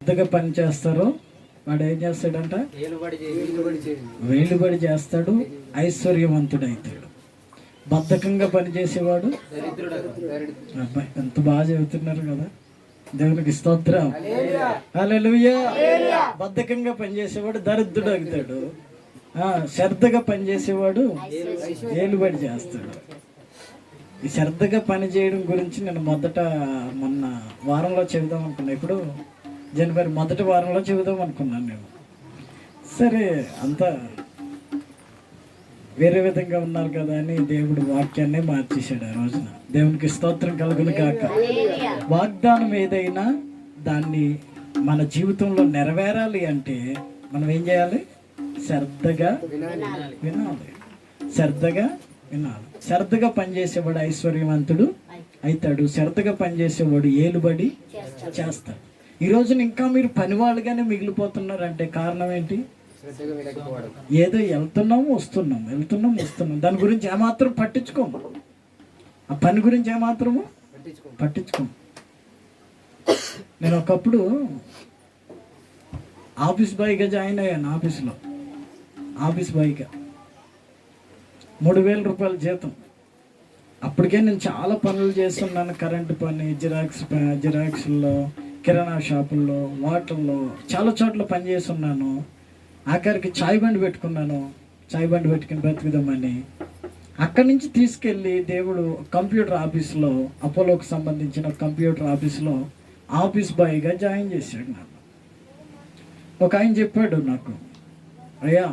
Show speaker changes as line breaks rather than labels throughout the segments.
శ్రద్ధగా పని చేస్తారో వాడు ఏం చేస్తాడంట? వేలుబడి చేస్తాడు, ఐశ్వర్యవంతుడైతాడు. బద్ధకంగా పనిచేసేవాడు అబ్బాయి ఎంత బాగా చెబుతున్నారు కదా, దేవునికి స్తోత్రం. హల్లెలూయా. బద్ధకంగా పనిచేసేవాడు దరిద్రుడు అవుతాడు, శ్రద్ధగా పనిచేసేవాడు ఏలుబడి చేస్తాడు. ఈ శ్రద్ధగా పని చేయడం గురించి నేను మొన్న వారంలో చెబుదాం అనుకున్నా. ఇప్పుడు జనవరి మొదటి వారంలో చెబుదాం అనుకున్నాను నేను. సరే అంతా వేరే విధంగా ఉన్నారు కదా అని దేవుడు వాక్యాన్ని మార్చేశాడు ఆ రోజున. దేవునికి స్తోత్రం కలుగును గాక. వాగ్దానం ఏదైనా దాన్ని మన జీవితంలో నెరవేరాలి అంటే మనం ఏం చేయాలి? శ్రద్ధగా వినాలి. శ్రద్ధగా వినాలి. శ్రద్ధగా పనిచేసేవాడు ఐశ్వర్యవంతుడు అవుతాడు. శ్రద్ధగా పనిచేసేవాడు ఏలుబడి చేస్తాడు. ఈ రోజున ఇంకా మీరు పనివాళ్ళుగానే మిగిలిపోతున్నారంటే కారణం ఏంటి? ఏదో వెళ్తున్నాం వస్తున్నాం దాని గురించి ఏమాత్రం పట్టించుకోము. ఆ పని గురించి ఏమాత్రము పట్టించుకోము. నేను ఒకప్పుడు ఆఫీస్ బాయ్గా జాయిన్ అయ్యాను. ఆఫీస్ బాయ్గా 3,000 రూపాయల జీతం. అప్పటికే నేను చాలా పనులు చేస్తున్నాను. కరెంటు పని, జిరాక్స్లో, కిరాణా షాపుల్లో, వాటర్లో, చాలా చోట్ల పని చేస్తున్నాను. ఆఖరికి చాయ్ బండి పెట్టుకున్నాను. చాయ్ బండి పెట్టుకుని బతుకుదామని అక్కడి నుంచి తీసుకెళ్ళి దేవుడు కంప్యూటర్ ఆఫీస్లో, అపోలోకి సంబంధించిన కంప్యూటర్ ఆఫీస్లో ఆఫీస్ బాయ్గా జాయిన్ చేశాడు నన్ను. ఒక ఆయన చెప్పాడు నాకు, అయ్యా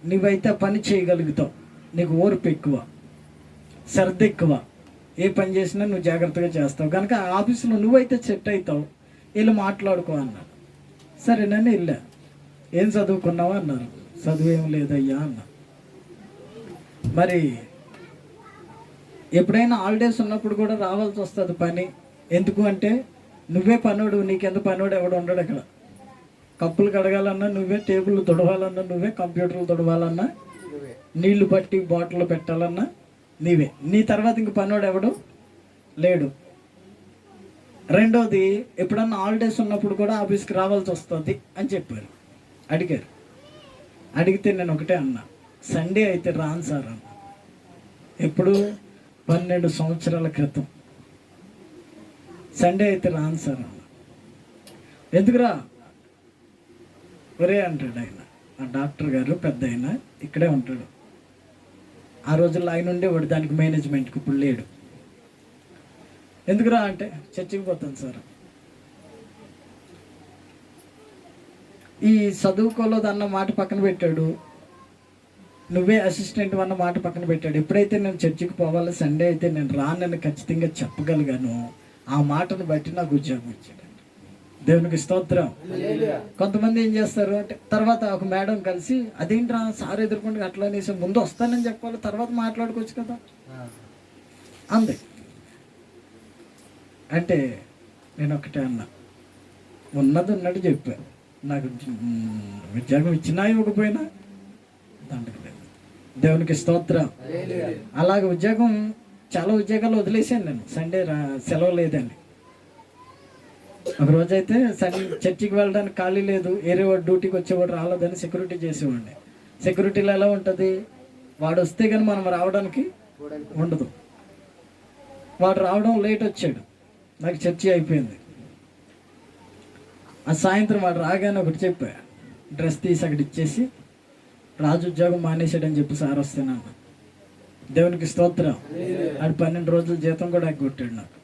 నువ్వైతే పని చేయగలుగుతావు, నీకు ఓర్పు ఎక్కువ, శ్రద్ధ ఎక్కువ, ఏ పని చేసినా నువ్వు జాగ్రత్తగా చేస్తావు కనుక ఆ ఆఫీసులో నువ్వైతే సెట్ అవుతావు, వీళ్ళు మాట్లాడుకో అన్నాడు. సరేనని వెళ్ళా. ఏం చదువుకున్నావా అన్నారు. చదువు ఏం లేదయ్యా అన్నా. మరి ఎప్పుడైనా హాలిడేస్ ఉన్నప్పుడు కూడా రావాల్సి వస్తుంది పని. ఎందుకు అంటే నువ్వే పనుడు, నీకెంత పనుడు ఎవడు ఉండడు అక్కడ. కప్పులు కడగాలన్నా నువ్వే, టేబుల్ తుడవాలన్నా నువ్వే, కంప్యూటర్లు తుడవాలన్నా, నీళ్లు పట్టి బాటిల్లో పెట్టాలన్నా నీవే. నీ తర్వాత ఇంక పనుడు ఎవడు లేడు. రెండోది, ఎప్పుడన్నా హాలిడేస్ ఉన్నప్పుడు కూడా ఆఫీస్కి రావాల్సి వస్తుంది అని చెప్పారు. అడిగితే నేను ఒకటే అన్నా, సండే అయితే రాను సార్ అన్న. ఎప్పుడు? 12 సంవత్సరాల క్రితం. సండే అయితే రాను సార్ అన్న. ఎందుకురా? ఒరే అంటాడు ఆయన, ఆ డాక్టర్ గారు పెద్ద ఆయన, ఇక్కడే ఉంటాడు. ఆ రోజుల్లో ఆయన ఉండేవాడు దానికి మేనేజ్మెంట్కి, ఇప్పుడు లేడు. ఎందుకురా అంటే చర్చికి పోతాను సార్. ఈ చదువుకోలేదు అన్న మాట పక్కన పెట్టాడు, నువ్వే అసిస్టెంట్ అన్న మాట పక్కన పెట్టాడు. ఎప్పుడైతే నేను చర్చికి పోవాలి, సండే అయితే నేను రానని ఖచ్చితంగా చెప్పగలిగాను, ఆ మాటను బట్టి నాకు ఉద్యోగం ఇచ్చాడు. దేవునికి స్తోత్రం. కొంతమంది ఏం చేస్తారు అంటే తర్వాత ఒక మేడం కలిసి, అదేంట్రా సార్ ఎదుర్కొంటే అట్లా అనేసి ముందు వస్తానని చెప్పాలి, తర్వాత మాట్లాడుకోవచ్చు కదా అంది. అంటే నేను ఒకటే అన్నా, ఉన్నది ఉన్నట్టు చెప్పా. నాకు ఉద్యోగం ఇచ్చినా ఇవ్వకపోయినా దండక లేదు. దేవునికి స్తోత్రం. అలాగే చాలా ఉద్యోగాలు వదిలేసాను నేను, సండే సెలవు లేదండి. ఒక రోజైతే చర్చికి వెళ్ళడానికి ఖాళీ లేదు, వేరే వాడు డ్యూటీకి వచ్చేవాడు రాలేదని సెక్యూరిటీ చేసేవాడిని. సెక్యూరిటీలో ఎలా ఉంటుంది, వాడు వస్తే కానీ మనం రావడానికి ఉండదు. వాడు రావడం లేట్ వచ్చాడు, నాకు చర్చి అయిపోయింది. ఆ సాయంత్రం వాడు రాగానే ఒకటి చెప్పా, డ్రెస్ తీసి అక్కడ ఇచ్చేసి, రాజు ఉద్యోగం మానేసాడని చెప్పి సార్ వస్తేనన్నా. దేవునికి స్తోత్రం. ఆడు 12 రోజుల జీతం కూడా కొట్టాడు నాకు.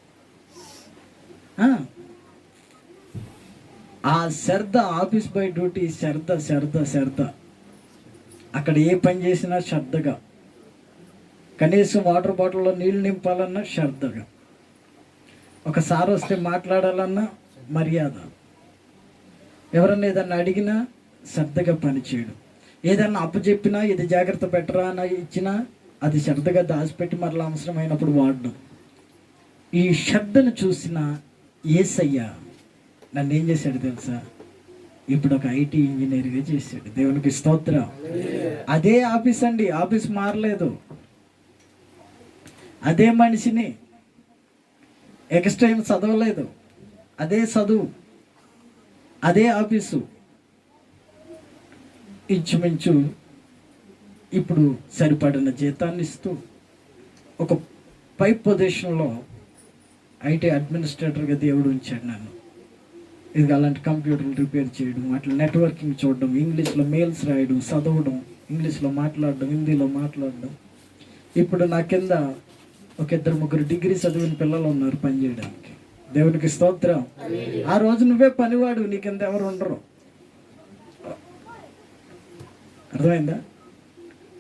ఆ శ్రద్ధ, ఆఫీస్ బై డ్యూటీ శ్రద్ధ. అక్కడ ఏ పని చేసినా శ్రద్ధగా, కనీసం వాటర్ బాటిల్లో నీళ్ళు నింపాలన్నా శ్రద్ధగా, ఒకసారి వస్తే మాట్లాడాలన్నా మర్యాద, ఎవరన్నా ఏదన్నా అడిగినా శ్రద్ధగా పనిచేయడం, ఏదన్నా అప్పచెప్పినా ఇది జాగ్రత్త పెట్టరా అని ఇచ్చినా అది శ్రద్ధగా దాచిపెట్టి మరలా అవసరమైనప్పుడు వాడడం. ఈ శ్రద్ధను చూసిన యేసయ్య నన్ను ఏం చేశాడు తెలుసా? ఇప్పుడు ఒక ఐటీ ఇంజనీర్గా చేశాడు. దేవునికి స్తోత్రం. అదే ఆఫీస్ అండి, ఆఫీస్ మారలేదు, అదే మనిషిని, ఎక్స్ట్రా ఏం చదవలేదు, అదే చదువు. అదే ఆఫీసు ఇంచుమించు ఇప్పుడు సరిపడిన జీతాన్ని ఇస్తూ ఒక పై పొజిషన్లో ఐటీ అడ్మినిస్ట్రేటర్గా దేవుడు ఉంచాడు నన్ను. ఇది అలాంటి కంప్యూటర్లు రిపేర్ చేయడం, అట్లా నెట్వర్కింగ్ చూడడం, ఇంగ్లీష్లో మెయిల్స్ రాయడం, చదవడం, ఇంగ్లీష్లో మాట్లాడడం, హిందీలో మాట్లాడడం. ఇప్పుడు నా కింద ఒక 2-3 డిగ్రీ చదివిన పిల్లలు ఉన్నారు పనిచేయడానికి. దేవునికి స్తోత్రం. ఆ రోజు నువ్వే పనివాడు, నీ కింద ఎవరు ఉండరు. అర్థమైందా?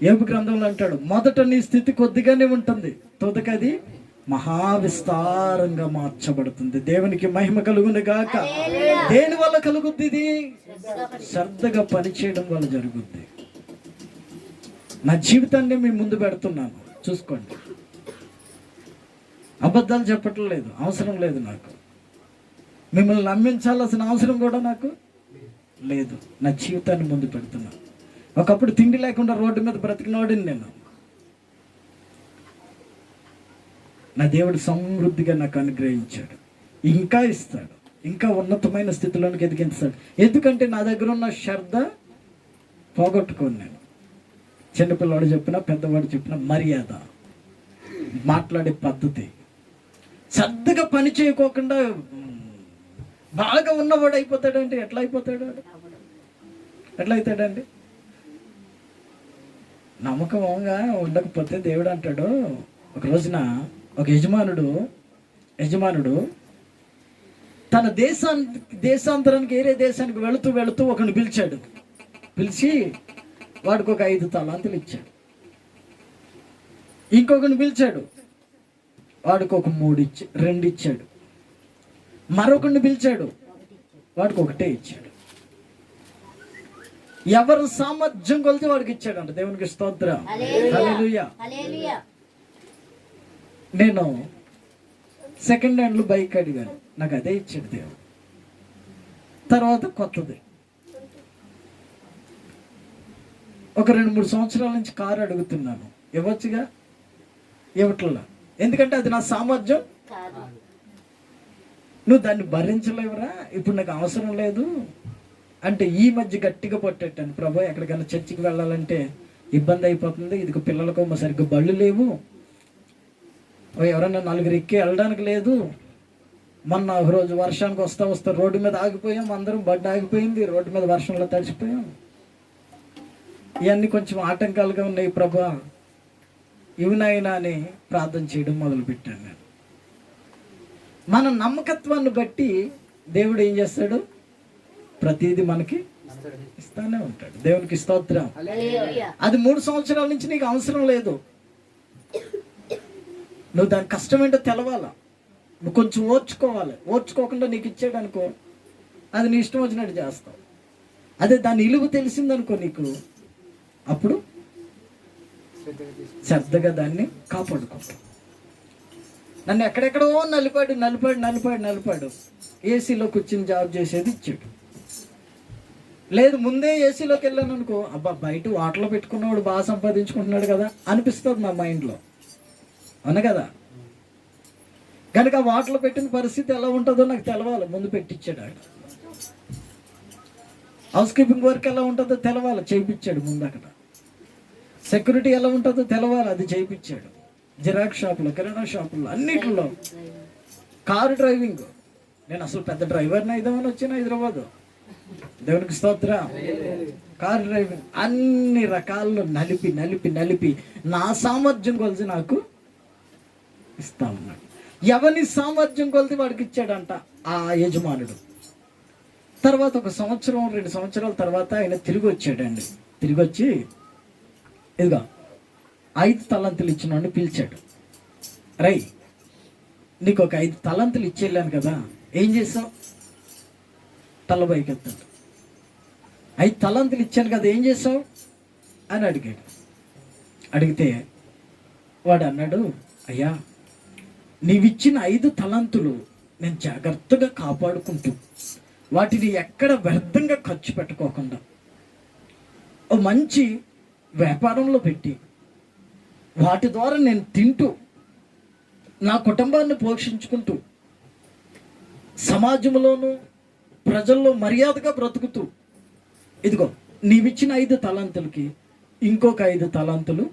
యోబు గ్రంథంలో అంటాడు, మొదట నీ స్థితి కొద్దిగానే ఉంటుంది, తొదకది మహావిస్తారంగా మార్చబడుతుంది. దేవునికి మహిమ కలుగును గాక. దేని వల్ల కలుగుద్ది? ఇది శ్రద్ధగా పనిచేయడం వల్ల జరుగుద్ది. నా జీవితాన్ని మీ ముందు పెడుతున్నాను, చూసుకోండి. అబద్ధాలు చెప్పట్లేదు, అవసరం లేదు నాకు. మిమ్మల్ని నమ్మించాల్సిన అవసరం కూడా నాకు లేదు. నా జీవితాన్ని ముందు పెడుతున్నాను. ఒకప్పుడు తిండి లేకుండా రోడ్డు మీద బ్రతికినోడిని నేను. నా దేవుడు సమృద్ధిగా నాకు అనుగ్రహించాడు, ఇంకా ఇస్తాడు, ఇంకా ఉన్నతమైన స్థితిలోనికి ఎదిగించాడు. ఎందుకంటే నా దగ్గర ఉన్న శ్రద్ధ పోగొట్టుకోను నేను. చిన్నపిల్లవాడు చెప్పినా, పెద్దవాడు చెప్పినా మర్యాద, మాట్లాడే పద్ధతి, శ్రద్ధగా పని చేయకోకుండా బాగా ఉన్నవాడు అయిపోతాడంటే ఎట్లా అయిపోతాడు? ఎట్లా అవుతాడండి? నమ్మకంగా ఉండకపోతే దేవుడు అంటాడు, ఒక రోజున ఒక యజమానుడు తన దేశాంతరానికి వేరే దేశానికి వెళుతూ ఒకరిని పిలిచాడు. పిలిచి వాడికి ఒక 5 తలాంతులు ఇచ్చాడు. ఇంకొకరిని పిలిచాడు, వాడికి ఒక 2 ఇచ్చాడు. మరొకరిని పిలిచాడు, వాడికి 1 ఇచ్చాడు. ఎవరు సామర్థ్యం కొలితే వాడికి ఇచ్చాడంట. దేవునికి స్తోత్రం. హల్లెలూయా. నేను సెకండ్ హ్యాండ్లో బైక్ అడిగాను, నాకు అదే ఇచ్చాడు దేవుడు. తర్వాత కొత్తది ఒక 2-3 సంవత్సరాల నుంచి కారు అడుగుతున్నాను, ఇవ్వచ్చుగా, ఇవ్వట్లా. ఎందుకంటే అది నా సామర్థ్యం. నువ్వు దాన్ని భరించలేవురా, ఇప్పుడు నాకు అవసరం లేదు అంటే ఈ మధ్య గట్టిగా పట్టేటాను. ప్రభు, ఎక్కడికైనా చర్చికి వెళ్ళాలంటే ఇబ్బంది అయిపోతుంది, ఇదిగో పిల్లలకు సరిగ్గా బళ్ళు లేవు, ఎవరన్నా 4 ఎక్కి వెళ్ళడానికి లేదు. మొన్న ఒక రోజు వర్షానికి వస్తా రోడ్డు మీద ఆగిపోయాం, అందరం బండి ఆగిపోయింది, రోడ్డు మీద వర్షంలో తడిచిపోయాం. ఇవన్నీ కొంచెం ఆటంకాలుగా ఉన్నాయి ప్రభా, ఇవినైనా అని ప్రార్థన చేయడం మొదలుపెట్టాను నేను. మన నమ్మకత్వాన్ని బట్టి దేవుడు ఏం చేస్తాడు? ప్రతిదీ మనకి ఇస్తానే ఉంటాడు. దేవునికి స్తోత్రం. అది 3 సంవత్సరాల నుంచి నీకు అవసరం లేదు, నువ్వు దాని కష్టం ఏంటో తెలవాలా, నువ్వు కొంచెం ఓర్చుకోకుండా నీకు ఇచ్చాడు అనుకో, అది నీ ఇష్టం వచ్చినట్టు చేస్తావు. అదే దాని విలువ తెలిసిందనుకో నీకు, అప్పుడు శ్రద్ధగా దాన్ని కాపాడుకుంటావు. నన్ను ఎక్కడెక్కడో నలిపాడు. ఏసీలో కూర్చుని జాబ్ చేసేది ఇచ్చాడు. లేదు, ముందే ఏసీలోకి వెళ్ళాను అనుకో, అబ్బా బయట వాటర్లో పెట్టుకున్నవాడు బాగా సంపాదించుకుంటున్నాడు కదా అనిపిస్తుంది నా మైండ్లో, అవును కదా. కనుక వాటర్లో పెట్టిన పరిస్థితి ఎలా ఉంటుందో నాకు తెలవాలి, ముందు పెట్టించాడు ఆయన. హౌస్ కీపింగ్ వర్క్ ఎలా ఉంటుందో తెలవాలి, చేయించాడు ముందు. అక్కడ సెక్యూరిటీ ఎలా ఉంటుందో తెలవాలి, అది చేయించాడు. జిరాక్స్ షాపులో, కిరాణా షాపుల్లో, అన్నిటిలో. కారు డ్రైవింగ్, నేను అసలు పెద్ద డ్రైవర్ని అయిదామని వచ్చిన హైదరాబాదు. దేవునికి స్తోత్రం. కారు డ్రైవింగ్ అన్ని రకాల్లో నలిపి నా సామర్థ్యం కొలిసి నాకు ఇస్తా ఉన్నాడు. ఎవరిని సామర్థ్యం కొలిసి వాడికి ఇచ్చాడంట ఆ యజమానుడు. తర్వాత ఒక 1-2 సంవత్సరాల తర్వాత ఆయన తిరిగి వచ్చాడండి. తిరిగి వచ్చి ఇదిగా 5 తలంతులు ఇచ్చిన వాడిని పిలిచాడు. రై, నీకు ఒక 5 తలంతులు ఇచ్చేళ్ళాను కదా, ఏం చేసావు? తల పైకెత్తాడు. 5 తలంతులు ఇచ్చాను కదా, ఏం చేసావు అని అడిగాడు. అడిగితే వాడు అన్నాడు, అయ్యా, నీవిచ్చిన 5 తలంతులు నేను జాగ్రత్తగా కాపాడుకుంటూ వాటిని ఎక్కడ వ్యర్థంగా ఖర్చు పెట్టుకోకుండా ఓ మంచి వ్యాపారంలో పెట్టి వాటి ద్వారా నేను తింటూ నా కుటుంబాన్ని పోషించుకుంటూ సమాజంలోనూ ప్రజల్లో మర్యాదగా బ్రతుకుతూ, ఇదిగో నీవిచ్చిన 5 తలాంతులకి ఇంకొక 5 తలాంతులు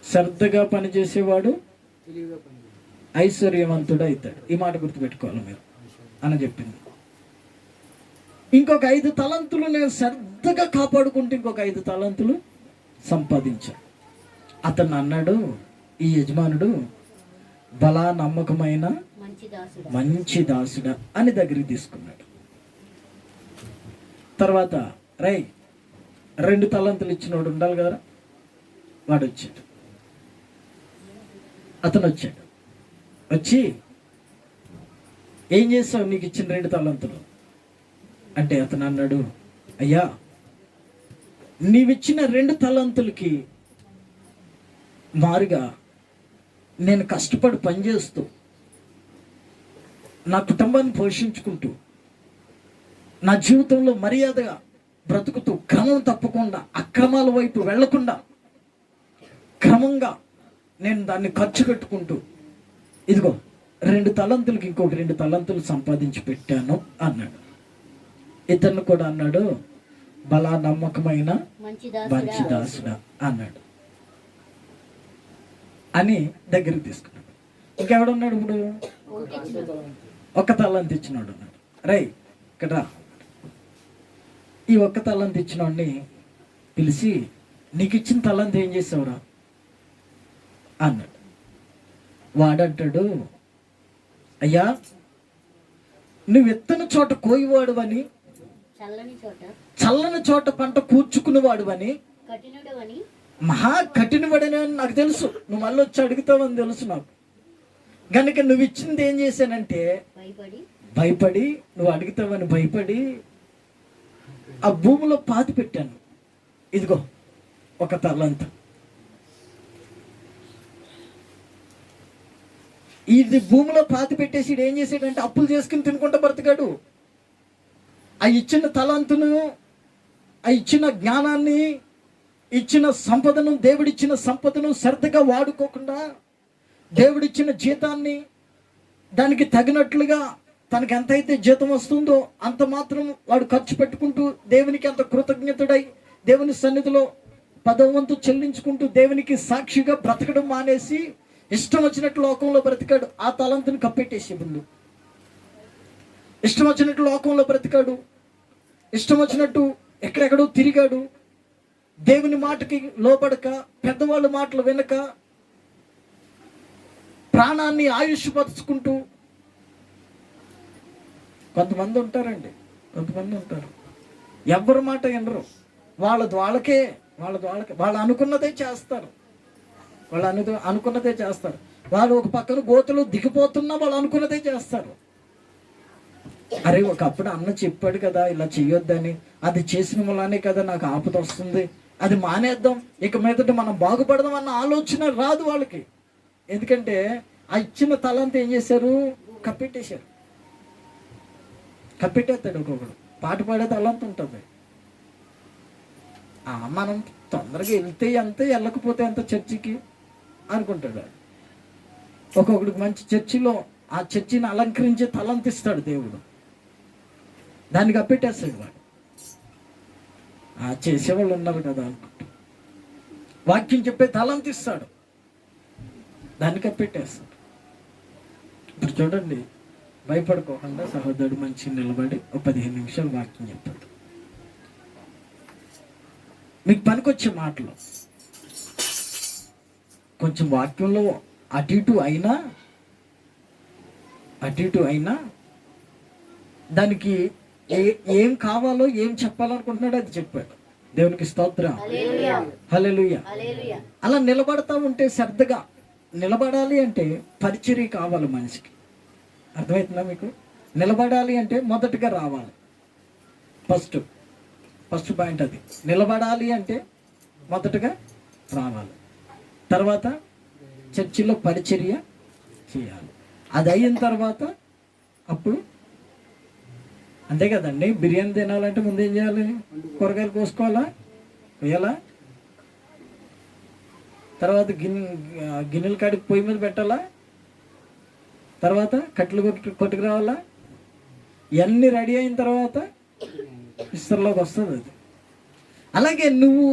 శ్రద్ధగా పనిచేసేవాడు ఐశ్వర్యవంతుడు అవుతాడు. ఈ మాట గుర్తుపెట్టుకోవాలి మీరు అని చెప్పింది. ఇంకొక 5 తలాంతులు నేను శ్రద్ధగా కాపాడుకుంటూ ఇంకొక 5 తలాంతులు సంపాదించాను. అతను అన్నాడు, ఈ యజమానుడు బలా నమ్మకమైన మంచి దాసుడా అని దగ్గరికి తీసుకున్నాడు. తర్వాత 2 తలాంతులు ఇచ్చినోడు ఉండాలి కదా, వాడు వచ్చాడు. అతను వచ్చాడు. వచ్చి, ఏం చేస్తావు నీకు ఇచ్చిన 2 తలాంతులు అంటే అతను అన్నాడు, అయ్యా నీవిచ్చిన 2 తలాంతులకి మారుగా నేను కష్టపడి పనిచేస్తూ నా కుటుంబాన్ని పోషించుకుంటూ నా జీవితంలో మర్యాదగా బ్రతుకుతూ క్రమం తప్పకుండా అక్రమాల వైపు వెళ్లకుండా క్రమంగా నేను దాన్ని ఖర్చు పెట్టుకుంటూ ఇదిగో 2 తలాంతులకి ఇంకొక 2 తలాంతులు సంపాదించి పెట్టాను అన్నాడు. ఇతను కూడా అన్నాడు, బలా నమ్మకమైన మంచి దాసుడా అన్నాడు అని దగ్గరికి తీసుకున్నాడు. ఇంకెవడున్నాడు ఇప్పుడు? 1 తలాంతు ఇచ్చినాడు అన్నాడు. ఇక్కడ రా. ఈ 1 తలాంతు ఇచ్చినోడిని పిలిచి, నీకు ఇచ్చిన తలాంతు ఏం చేసావురా అన్నాడు. వాడంటాడు, అయ్యా నువ్వు ఎత్తన చోట కోయివాడువని, చల్లని చోట పంట కూర్చుకునేవాడువని, మహా కఠినవాడని నాకు తెలుసు. నువ్వు మళ్ళీ వచ్చి అడుగుతావని తెలుసు నాకు. కనుక నువ్వు ఇచ్చింది ఏం చేశానంటే భయపడి నువ్వు అడుగుతావని భయపడి ఆ భూమిలో పాతి పెట్టాను. ఇదిగో 1 తలాంతు. ఇది భూమిలో పాతి పెట్టేసి ఏం చేసాడంటే అప్పులు చేసుకుని తినుకుంటా బ్రతికాడు. ఆ ఇచ్చిన తలాంతును, ఆ ఇచ్చిన జ్ఞానాన్ని, ఇచ్చిన సంపదను, దేవుడిచ్చిన సంపదను శ్రద్ధగా వాడుకోకుండా దేవుడిచ్చిన జీతాన్ని దానికి తగినట్లుగా తనకి ఎంతైతే జీతం వస్తుందో అంత మాత్రం వాడు ఖర్చు పెట్టుకుంటూ దేవునికి అంత కృతజ్ఞతుడై దేవుని సన్నిధిలో 10వ వంతు చెల్లించుకుంటూ దేవునికి సాక్షిగా బ్రతకడం మానేసి ఇష్టం వచ్చినట్టు లోకంలో బ్రతికాడు. ఆ తలాంతుని కప్పెట్టేసి ముందు ఇష్టం వచ్చినట్టు లోకంలో బ్రతికాడు. ఇష్టం వచ్చినట్టు ఎక్కడెక్కడో తిరిగాడు. దేవుని మాటకి లోబడక, పెద్దవాళ్ళ మాటలు వినక, ప్రాణాన్ని ఆయుష్పరుచుకుంటూ కొంతమంది ఉంటారు. ఎవరి మాట వినరు. వాళ్ళకే వాళ్ళు అనుకున్నదే చేస్తారు. అనుకున్నదే చేస్తారు. వాళ్ళు ఒక పక్కన గోతులు దిగిపోతున్నా వాళ్ళు అనుకున్నదే చేస్తారు. అరే ఒకప్పుడు అన్న చెప్పాడు కదా ఇలా చెయ్యొద్దని, అది చేసిన మూలానే కదా నాకు ఆపద వస్తుంది, అది మానేద్దాం, ఇక మీదట మనం బాగుపడదాం అన్న ఆలోచన రాదు వాళ్ళకి. ఎందుకంటే ఆ ఇచ్చిన తలాంతు ఏం చేశారు? కప్పెట్టేస్తాడు. ఒక్కొక్కడు పాట పాడే తలాంతు ఉంటుంది. మనం తొందరగా వెళ్తే ఎంత, వెళ్ళకపోతే ఎంత చర్చికి అనుకుంటాడు. ఒక్కొక్కడికి మంచి చర్చిలో ఆ చర్చిని అలంకరించే తలాంతు ఇస్తాడు దేవుడు, దాన్ని కప్పెట్టేస్తాడు వాడు. చేసేవాళ్ళు ఉన్నారు కదా అనుకుంటా. వాక్యం చెప్పే తలాంతు ఇస్తాడు, దాన్ని కప్పెట్టేస్తాడు. ఇప్పుడు చూడండి, భయపడుకోకుండా సహోదరుడు మంచి నిలబడి ఒక 15 నిమిషాలు వాక్యం చెప్పాడు. మీకు పనికొచ్చే మాటలు కొంచెం వాక్యంలో అటు ఇటు అయినా దానికి ఏం కావాలో ఏం చెప్పాలనుకుంటున్నాడో అది చెప్పాడు. దేవునికి స్తోత్రం, హల్లెలూయా. అలా నిలబడతా ఉంటే శ్రద్ధగా నిలబడాలి అంటే పరిచర్య కావాలి మనిషికి. అర్థమవుతుందా మీకు? నిలబడాలి అంటే మొదటగా రావాలి. ఫస్ట్ పాయింట్ అది. నిలబడాలి అంటే మొదటగా రావాలి, తర్వాత చర్చిలో పరిచర్య చేయాలి. అది అయిన తర్వాత అప్పుడు అంతే కదండి. బిర్యానీ తినాలంటే ముందు ఏం చేయాలి? కూరగాయలు కోసుకోవాలా, వేయాలా, తర్వాత గిన్నెల కాడికి పొయ్యి మీద పెట్టాలా, తర్వాత కట్టెలు కొట్టుకు రావాలా, ఇవన్నీ రెడీ అయిన తర్వాత విస్తరలోకి వస్తుంది అది. అలాగే నువ్వు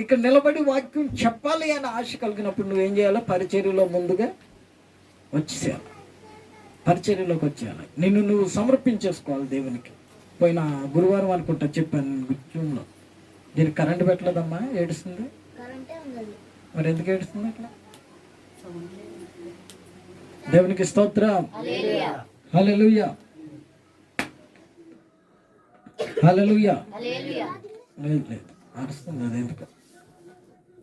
ఇక్కడ నిలబడి వాక్యం చెప్పాలి అని ఆశ కలిగినప్పుడు నువ్వేం చేయాలో పరిచర్యలో ముందుగా వచ్చేసేయాలి. పరిచర్యలోకి వచ్చేయాలి. నిన్ను నువ్వు సమర్పించేసుకోవాలి దేవునికి. పోయిన గురువారం అనుకుంటా చెప్పాను జూమ్లో, దీనికి కరెంటు పెట్టలేదమ్మా, ఏడుస్తుంది. మరి ఎందుకు ఏడుస్తుంది అట్లా? దేవునికి స్తోత్రం. హల్లెలూయా హల్లెలూయా. లేదు లేదు అరుస్తుంది అది ఎందుకు.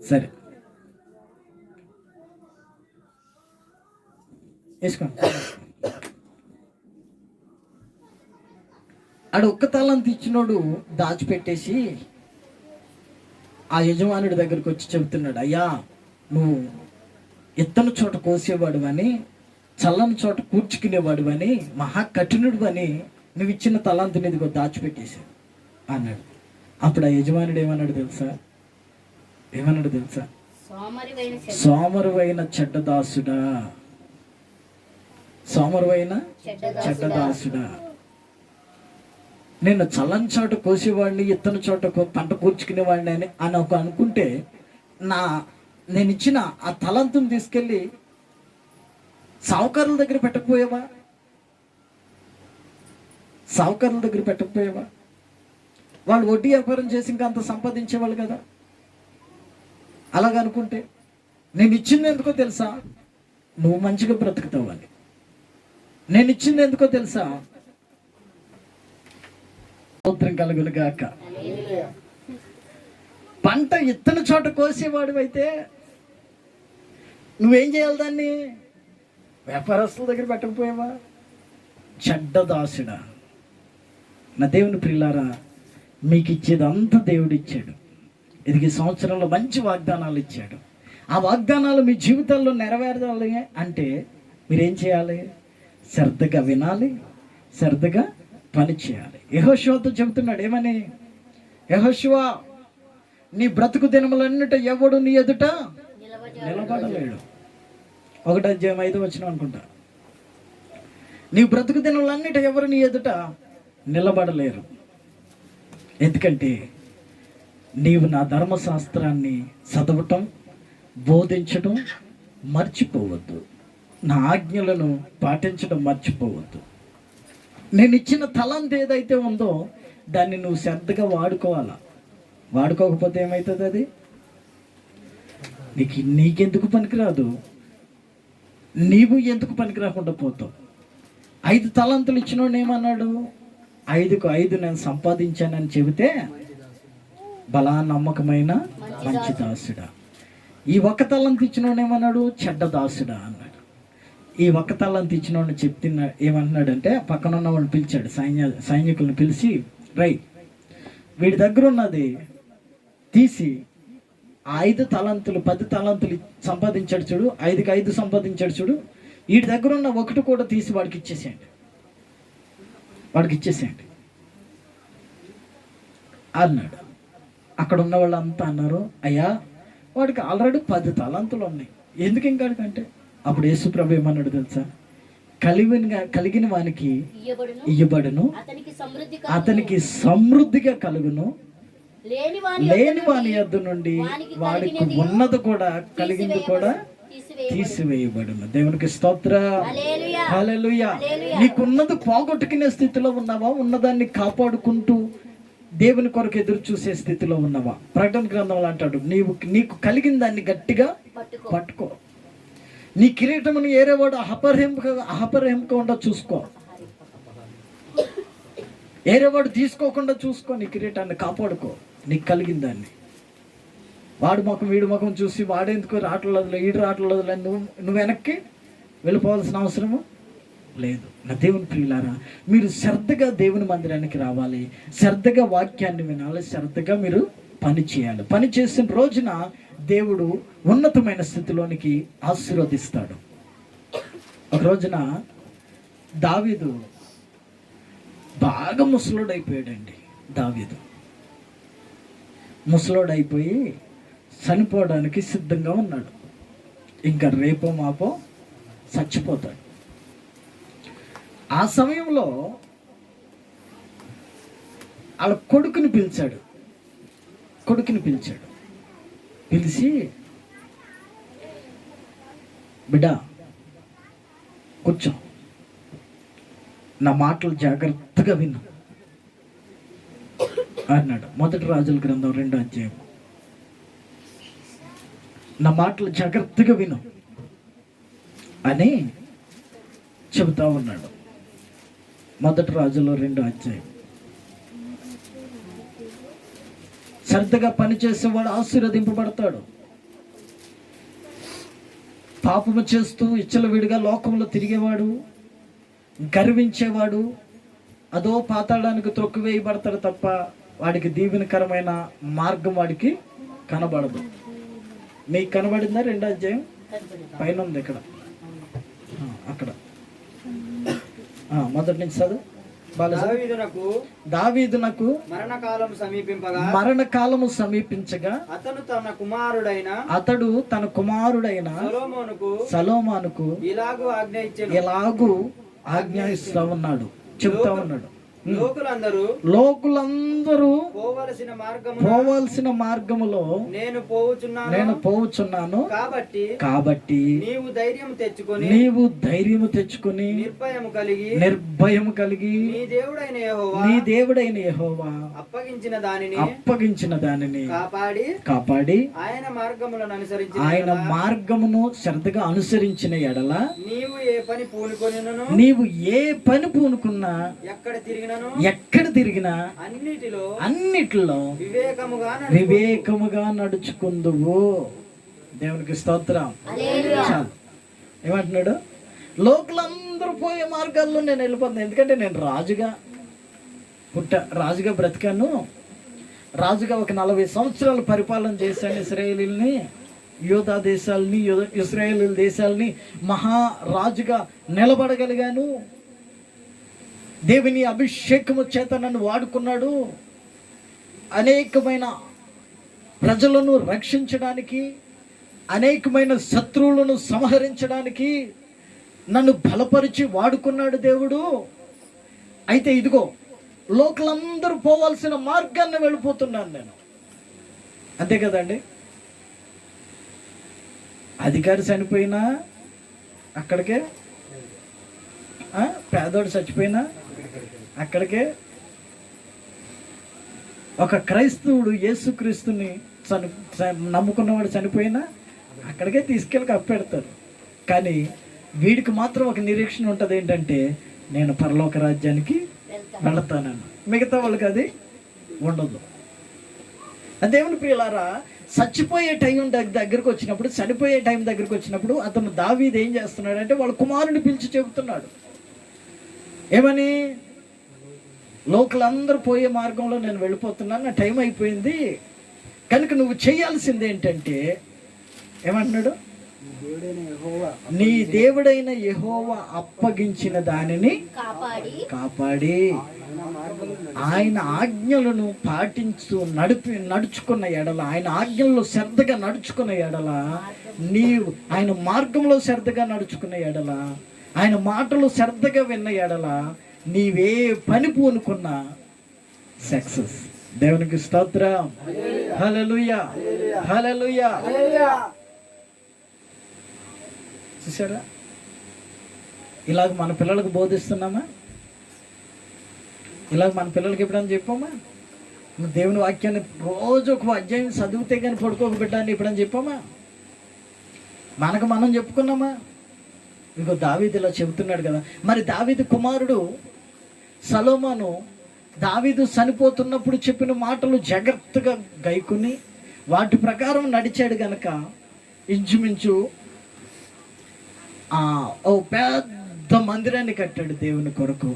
సరే వేసుకోండి. ఆడ ఒక్క తలంత ఇచ్చినోడు దాచిపెట్టేసి ఆ యజమానుడి దగ్గరికి వచ్చి చెబుతున్నాడు, అయ్యా నువ్వు ఎత్తని చోట కోసేవాడు అని, చల్లని చోట కూర్చుకునేవాడు అని, మహా కఠినుడు అని నువ్వు ఇచ్చిన తలాంతుని ఇదిగో దాచిపెట్టేశాడు అన్నాడు. అప్పుడు ఆ యజమానుడు ఏమన్నాడు తెలుసా? సోమరువైన చెడ్డదాసుడా, సోమరువైన చెడ్డదాసుడా, నేను చల్లని చోట కోసేవాడిని, ఎత్తని చోట పంట కూర్చుకునేవాడిని అని ఒక అనుకుంటే నేను ఇచ్చిన ఆ తలంతుని తీసుకెళ్ళి సావుకారుల దగ్గర పెట్టకపోయావా? సావుకారుల దగ్గర పెట్టకపోయావా? వాళ్ళు వడ్డీ వ్యాపారం చేసి ఇంకా అంత సంపాదించేవాళ్ళు కదా. అలాగనుకుంటే నేను ఇచ్చింది ఎందుకో తెలుసా? నువ్వు మంచిగా బ్రతుకుతావని. నేను ఇచ్చింది ఎందుకో తెలుసా? స్తోత్రం కలుగును గాక. పంట ఇత్తని చోట కోసేవాడు అయితే నువ్వేం చేయాలి? దాన్ని వ్యాపారస్తుల దగ్గర పెట్టకపోయావా? చెడ్డదాసుడా. నా దేవుని ప్రియులారా, మీకు ఇచ్చేదంతా దేవుడు ఇచ్చాడు. ఇది ఈ సంవత్సరంలో మంచి వాగ్దానాలు ఇచ్చాడు. ఆ వాగ్దానాలు మీ జీవితాల్లో నెరవేరాలి అంటే మీరేం చేయాలి? శ్రద్ధగా వినాలి, శ్రద్ధగా పని చేయాలి. యెహోషువతో చెబుతున్నాడు ఏమని? యెహోషువా, నీ బ్రతుకు దినములన్నిట ఎవడు నీ ఎదుట నిలబడలేడు. 1:5 అనుకుంటా. నీ బ్రతుకు దినములన్నిట ఎవరు నీ ఎదుట నిలబడలేరు. ఎందుకంటే నీవు నా ధర్మశాస్త్రాన్ని చదవటం, బోధించడం మర్చిపోవద్దు. నా ఆజ్ఞలను పాటించడం మర్చిపోవద్దు. నేను ఇచ్చిన తలంత ఏదైతే ఉందో దాన్ని నువ్వు శ్రద్ధగా వాడుకోవాలా. వాడుకోకపోతే ఏమవుతుంది? అది నీకెందుకు పనికిరాదు. నీవు ఎందుకు పనికిరాకుండా పోతావు. 5 తలంతులు ఇచ్చినోడు ఏమన్నాడు? 5కు 5 నేను సంపాదించానని చెబితే బలా నమ్మకమైన మంచి దాసుడా. ఈ 1 తలంత ఇచ్చినోడు ఏమన్నాడు? చెడ్డ దాసుడా అన్నాడు. ఈ 1 తలంత ఇచ్చినోడిని చెప్తున్నా ఏమంటున్నాడంటే, పక్కన ఉన్న వాడిని పిలిచాడు, సైనికులను పిలిచి, రై వీడి దగ్గర ఉన్నది తీసి 5 తలంతులు 10 తలంతులు సంపాదించాడు చూడు, 5కి 5 సంపాదించాడు చూడు, వీడి దగ్గర ఉన్న 1 కూడా తీసి వాడికి ఇచ్చేసేయండి అన్నాడు. అక్కడ ఉన్న వాళ్ళంతా అన్నారు, అయ్యా వాడికి ఆల్రెడీ 10 తలంతులు ఉన్నాయి, ఎందుకు ఇంకాడికంటే. అప్పుడు యేసుప్రభు ఏమన్నాడు తెలుసా? కలిగిన వానికి ఇయ్యబడును, అతనికి సమృద్ధిగా కలుగును, లేని వాని యొద్ద నుండి వాడికి ఉన్నది కూడా కలిగింది కూడా తీసివేయబడును. దేవునికి స్తోత్రం. హల్లెలూయా. నీకున్నది పోగొట్టుకునే స్థితిలో ఉన్నావా? ఉన్నదాన్ని కాపాడుకుంటూ దేవుని కొరకు ఎదురు చూసే స్థితిలో ఉన్నావా? ప్రకటన గ్రంథంలో అంటాడు, నీకు కలిగిన దాన్ని గట్టిగా పట్టుకో. నీ కిరీటమును ఏరేవాడు అహపరింపకుండా చూసుకో. ఏరేవాడు తీసుకోకుండా చూసుకో. నీ కిరీటాన్ని కాపాడుకో. నీకు కలిగిన దాన్ని. వాడు ముఖం వీడి ముఖం చూసి వాడేందుకు రావట్లేదు, ఈడు రావట్లేదు, నువ్వు వెనక్కి వెళ్ళిపోవాల్సిన అవసరము లేదు. నా దేవుని ప్రియులారా, మీరు శ్రద్ధగా దేవుని మందిరానికి రావాలి, శ్రద్ధగా వాక్యాన్ని వినాలి, శ్రద్ధగా మీరు పని చేయాలి. పని చేసిన రోజున దేవుడు ఉన్నతమైన స్థితిలోనికి ఆశీర్వదిస్తాడు. ఒక రోజున దావీదు బాగా ముసలోడైపోయాడండి. దావీదు ముసలోడైపోయి చనిపోవడానికి సిద్ధంగా ఉన్నాడు. ఇంకా రేపో మాపో చచ్చిపోతాడు. ఆ సమయంలో వాళ్ళ కొడుకుని పిలిచాడు. పిలిచి, బిడ్డ కూర్చో, నా మాటలు జాగ్రత్తగా విను అన్నాడు. మొదటి రాజుల గ్రంథం 2వ అధ్యాయం. నా మాటలు జాగ్రత్తగా విను అని చెబుతా ఉన్నాడు. మొదటి రాజులో 2వ అధ్యాయం. శ్రద్ధగా పనిచేసేవాడు ఆశీర్వదింపబడతాడు. పాపము చేస్తూ విచ్చలవిడిగా లోకంలో తిరిగేవాడు, గర్వించేవాడు అదో పాతాళానికి త్రొక్కివేయబడతాడు తప్ప వాడికి దీవెనకరమైన మార్గం వాడికి కనబడదు. మీకు కనబడిందా? 2వ అధ్యాయం పైన ఉంది ఇక్కడ, అక్కడ మొదటి నుంచి చదువు. దావీదునకు మరణకాలము సమీపించగా అతడు తన కుమారుడైన సొలొమోనుకు ఇలాగు ఆజ్ఞాయిస్తా ఉన్నాడు, చెబుతా ఉన్నాడు. లోకులందరూ పోవలసిన మార్గములో నేను పోవుచున్నాను. కాబట్టి నీవు ధైర్యము తెచ్చుకొని నిర్భయము కలిగి నీ దేవుడైన యెహోవా అప్పగించిన దానిని కాపాడి ఆయన మార్గమును శ్రద్ధగా అనుసరించిన ఎడల నీవు ఏ పని పూనుకున్నా ఎక్కడ తిరిగినా అన్నిటిలో వివేకముగా నడుచుకుందువు. దేవునికి స్తోత్రం. చాలు. ఏమంటున్నాడు? లోకులందరూ పోయే మార్గాల్లో నేను వెళ్ళిపోతున్నాను. ఎందుకంటే నేను రాజుగా బ్రతికాను. రాజుగా ఒక 40 సంవత్సరాలు పరిపాలన చేశాను. ఇశ్రాయేలీల్ని, యూదా దేశాలని, ఇశ్రాయేల్ దేశాలని మహారాజుగా నిలబడగలిగాను. దేవుని అభిషేకము చేత నన్ను వాడుకున్నాడు. అనేకమైన ప్రజలను రక్షించడానికి, అనేకమైన శత్రువులను సంహరించడానికి నన్ను బలపరిచి వాడుకున్నాడు దేవుడు. అయితే ఇదిగో లోకలందరూ పోవాల్సిన మార్గాన్ని వెళ్ళిపోతున్నాను నేను. అంతే కదండి. అధికారి చనిపోయినా అక్కడికే, పేదోడు చచ్చిపోయినా అక్కడికే, ఒక క్రైస్తవుడు యేసుక్రీస్తుని నమ్ముకున్నవాడు చనిపోయినా అక్కడికే తీసుకెళ్ళి కప్పెడతారు. కానీ వీడికి మాత్రం ఒక నిరీక్షణ ఉంటుంది, ఏంటంటే నేను పరలోక రాజ్యానికి వెళతానని. మిగతా వాళ్ళకి అది ఉండదు. దేవుని ప్రియులారా, చచ్చిపోయే టైం దగ్గరకు వచ్చినప్పుడు, చనిపోయే టైం దగ్గరకు వచ్చినప్పుడు అతను దావీదు ఏం చేస్తున్నాడంటే వాళ్ళ కుమారుని పిలిచి చెబుతున్నాడు. ఏమని? లోకలందరూ పోయే మార్గంలో నేను వెళ్ళిపోతున్నాను, నా టైం అయిపోయింది, కనుక నువ్వు చేయాల్సింది ఏంటంటే, ఏమంటున్నాడు? నీ దేవుడైన యెహోవా అప్పగించిన దానిని కాపాడి ఆయన ఆజ్ఞలను పాటించు నడుచుకున్న ఎడల, ఆయన ఆజ్ఞల్లో శ్రద్ధగా నడుచుకున్న ఎడల, నీవు ఆయన మార్గంలో శ్రద్ధగా నడుచుకున్న ఎడల, ఆయన మాటలు శ్రద్ధగా విన్న ఎడల, నీవే పని పూనుకున్నా సక్సెస్. దేవునికి స్తోత్రం. హల్లెలూయా, హల్లెలూయా. చూసారా? ఇలాగ మన పిల్లలకు బోధిస్తున్నామా? ఇలాగ మన పిల్లలకి ఎప్పుడైనా చెప్పామా? దేవుని వాక్యాన్ని రోజు ఒక అధ్యాయం చదివితే కానీ పడుకోబెట్టాలని ఎప్పుడైనా చెప్పామా? మనకు మనం చెప్పుకున్నామా? ఇంకో దావీదు ఇలా చెబుతున్నాడు కదా. మరి దావీదు కుమారుడు సొలొమోను దావీదు చనిపోతున్నప్పుడు చెప్పిన మాటలు జాగ్రత్తగా గైకుని వాటి ప్రకారం నడిచాడు గనక ఇంచుమించు ఓ పెద్ద మందిరాన్ని కట్టాడు దేవుని కొరకు.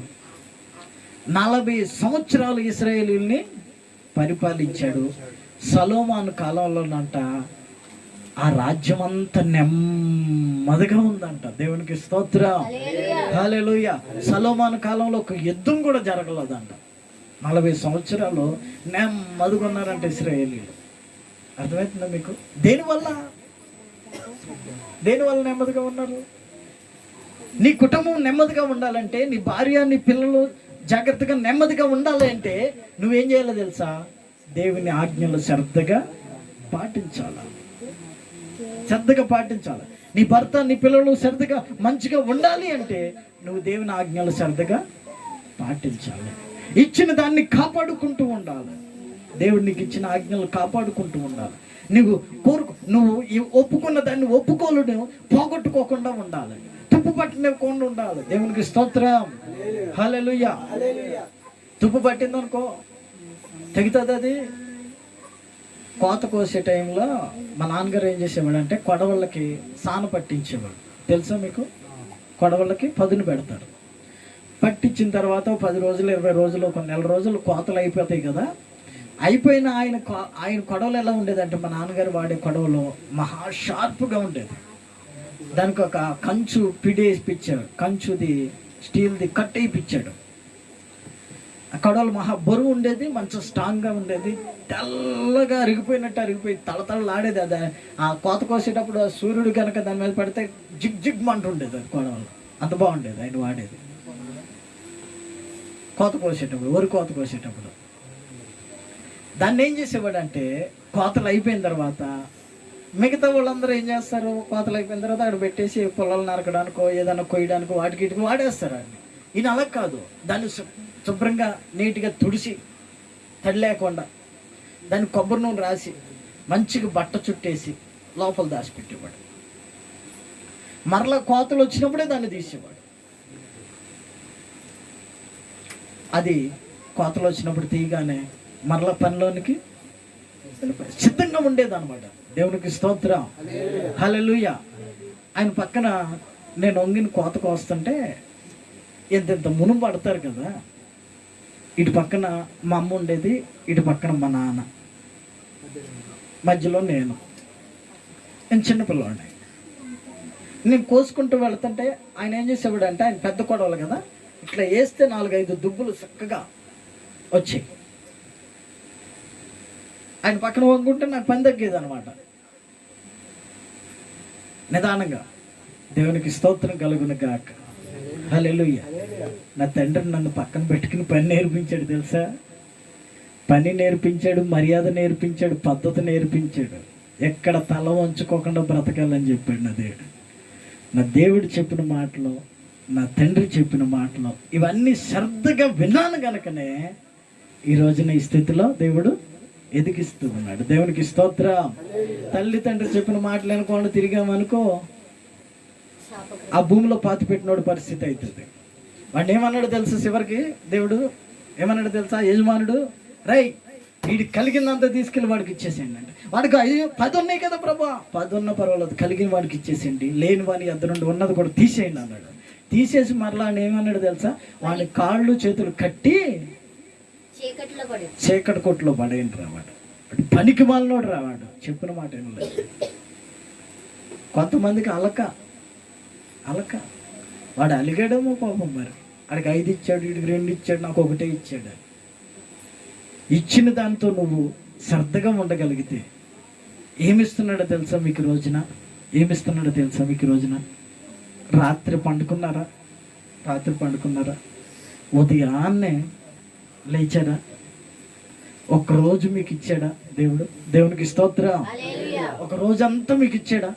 40 సంవత్సరాలు ఇశ్రాయేలీయుల్ని పరిపాలించాడు. సొలొమోను కాలంలోనంట ఆ రాజ్యం అంతా నెమ్మదిగా ఉందంట. దేవునికి స్తోత్రం. హల్లెలూయా. సొలొమోను కాలంలో ఒక యుద్ధం కూడా జరగలేదంట. 40 సంవత్సరాలు నెమ్మదిగా ఉన్నారంట ఇశ్రాయేలీయులు. అర్థమవుతుందా మీకు? దేనివల్ల నెమ్మదిగా ఉన్నారు? నీ కుటుంబం నెమ్మదిగా ఉండాలంటే, నీ భార్య, నీ పిల్లలు జాగ్రత్తగా నెమ్మదిగా ఉండాలి అంటే నువ్వేం చేయాలో తెలుసా? దేవుని ఆజ్ఞలు శ్రద్ధగా పాటించాలి. శ్రద్ధగా పాటించాలి. నీ భర్త నీ పిల్లలు శ్రద్ధగా మంచిగా ఉండాలి అంటే నువ్వు దేవుని ఆజ్ఞలు శ్రద్ధగా పాటించాలి. ఇచ్చిన దాన్ని కాపాడుకుంటూ ఉండాలి. దేవుడు నీకు ఇచ్చిన ఆజ్ఞలు కాపాడుకుంటూ ఉండాలి. నువ్వు ఒప్పుకున్న దాన్ని ఒప్పుకోలను పోగొట్టుకోకుండా ఉండాలి. తుప్పు పట్టినకుండా ఉండాలి. దేవునికి స్తోత్రం. హల్లెలూయా. తుప్పు పట్టిందనుకో తెగుతుంది. అది కోత కోసే టైంలో మా నాన్నగారు ఏం చేసేవాడు అంటే కొడవళ్ళకి సాన పట్టించేవాడు. తెలుసా మీకు? కొడవళ్ళకి పదును పెడతారు. పట్టించిన తర్వాత 10 రోజులు 20 రోజులు ఒక నెల రోజులు కోతలు అయిపోతాయి కదా. అయిపోయిన ఆయన కొడవలు ఎలా ఉండేదంటే మా నాన్నగారు వాడే కొడవలు మహా షార్ప్గా ఉండేది. దానికి ఒక కంచు పిడేసిపించాడు. కంచుది స్టీల్ది కట్ వేయించాడు. ఆ కొడవలు మహా బరువు ఉండేది, మంచి స్ట్రాంగ్గా ఉండేది. తెల్లగా అరిగిపోయి తళతళలాడేది. అది ఆ కోత కోసేటప్పుడు సూర్యుడు కనుక దాని మీద పడితే జిగ్ జిగ్ మంటుండేది. అది కొడవలు అంత బాగుండేది ఆయన వాడేది. కోత కోసేటప్పుడు, వరి కోత కోసేటప్పుడు దాన్ని ఏం చేసేవాడు అంటే కోతలు అయిపోయిన తర్వాత మిగతా వాళ్ళందరూ ఏం చేస్తారు? కోతలు అయిపోయిన తర్వాత అక్కడ పెట్టేసి పొలాలు నరకడానికో ఏదైనా కొయ్యడానికో వాటికి వాడేస్తారు. అని ఈయన అలా కాదు. దాన్ని శుభ్రంగా నీట్గా తుడిసి తడి లేకుండా దాన్ని కొబ్బరి నూనె రాసి మంచిగా బట్ట చుట్టేసి లోపల దాచిపెట్టేవాడు. మరలా కోతలు వచ్చినప్పుడే దాన్ని తీసేవాడు. అది కోతలు వచ్చినప్పుడు తీయగానే మరలా పనిలోనికి సిద్ధంగా ఉండేది అనమాట. దేవునికి స్తోత్రం. హల్లెలూయా. ఆయన పక్కన నేను వంగిన కోత కోస్తుంటే ఎంత మునుము పడతారు కదా. ఇటు పక్కన మా అమ్మ ఉండేది, ఇటు పక్కన మా నాన్న, మధ్యలో నేను చిన్నపిల్లవాడిని. నేను కోసుకుంటూ వెళ్తుంటే ఆయన ఏం చేసేవాడు అంటే ఆయన పెద్ద కొడవలు కదా, ఇట్లా వేస్తే 4-5 దుబ్బులు చక్కగా వచ్చాయి. ఆయన పక్కన వంగుంటే నాకు పని తగ్గేది అనమాట. నిదానంగా. దేవునికి స్తోత్రం కలుగును గాక. హల్లెలూయా. నా తండ్రి నన్ను పక్కన పెట్టుకుని పని నేర్పించాడు తెలుసా? పని నేర్పించాడు, మర్యాద నేర్పించాడు, పద్ధతి నేర్పించాడు. ఎక్కడ తల వంచుకోకుండా బ్రతకాలని చెప్పాడు నా దేవుడు. నా దేవుడు చెప్పిన మాటలు, నా తండ్రి చెప్పిన మాటలు ఇవన్నీ శ్రద్ధగా విన్నాను కనుకనే ఈ రోజున ఈ స్థితిలో దేవుడు ఎదిగిస్తూ ఉన్నాడు. దేవునికి స్తోత్రం. తల్లి తండ్రి చెప్పిన మాటలు అనుకోండి తిరిగామనుకో ఆ భూమిలో పాతి పెట్టినోడు పరిస్థితి అవుతుంది. వాడిని ఏమన్నాడు తెలుసా? చివరికి దేవుడు ఏమన్నాడు తెలుసా? యజమానుడు రై వీడికి కలిగిందంతా తీసుకెళ్ళి వాడికి ఇచ్చేసేయండి అంటే, వాడికి 10 ఉన్నాయి కదా ప్రభా, 10 ఉన్న పర్వాలేదు, కలిగిన వాడికి ఇచ్చేసేయండి, లేని వాడిని ఇద్దరు నుండి ఉన్నది కూడా తీసేయండి అన్నాడు. తీసేసి మరలా ఆయన ఏమన్నాడు తెలుసా? వాడి కాళ్ళు చేతులు కట్టి చీకటి కొట్టులో పడేయండి రావాడు. పనికి మాలినోడు రావాడు. చెప్పిన మాట ఏం లేదు. కొంతమందికి అలక వాడు అలిగాడేమో పాపం. మరి వాడికి 5 ఇచ్చాడు, వీడికి 2 ఇచ్చాడు, నాకు 1 ఇచ్చాడు. ఇచ్చిన దాంతో నువ్వు శ్రద్ధగా ఉండగలిగితే ఏమిస్తున్నాడో తెలుసా మీకు రోజున? ఏమిస్తున్నాడో తెలుసా మీకు రోజున? రాత్రి పండుకున్నారా? ఉదయాన్నే లేచారా? ఒక్కరోజు మీకు ఇచ్చాడా దేవుడు? దేవునికి స్తోత్రం. ఒక రోజంతా మీకు ఇచ్చాడా?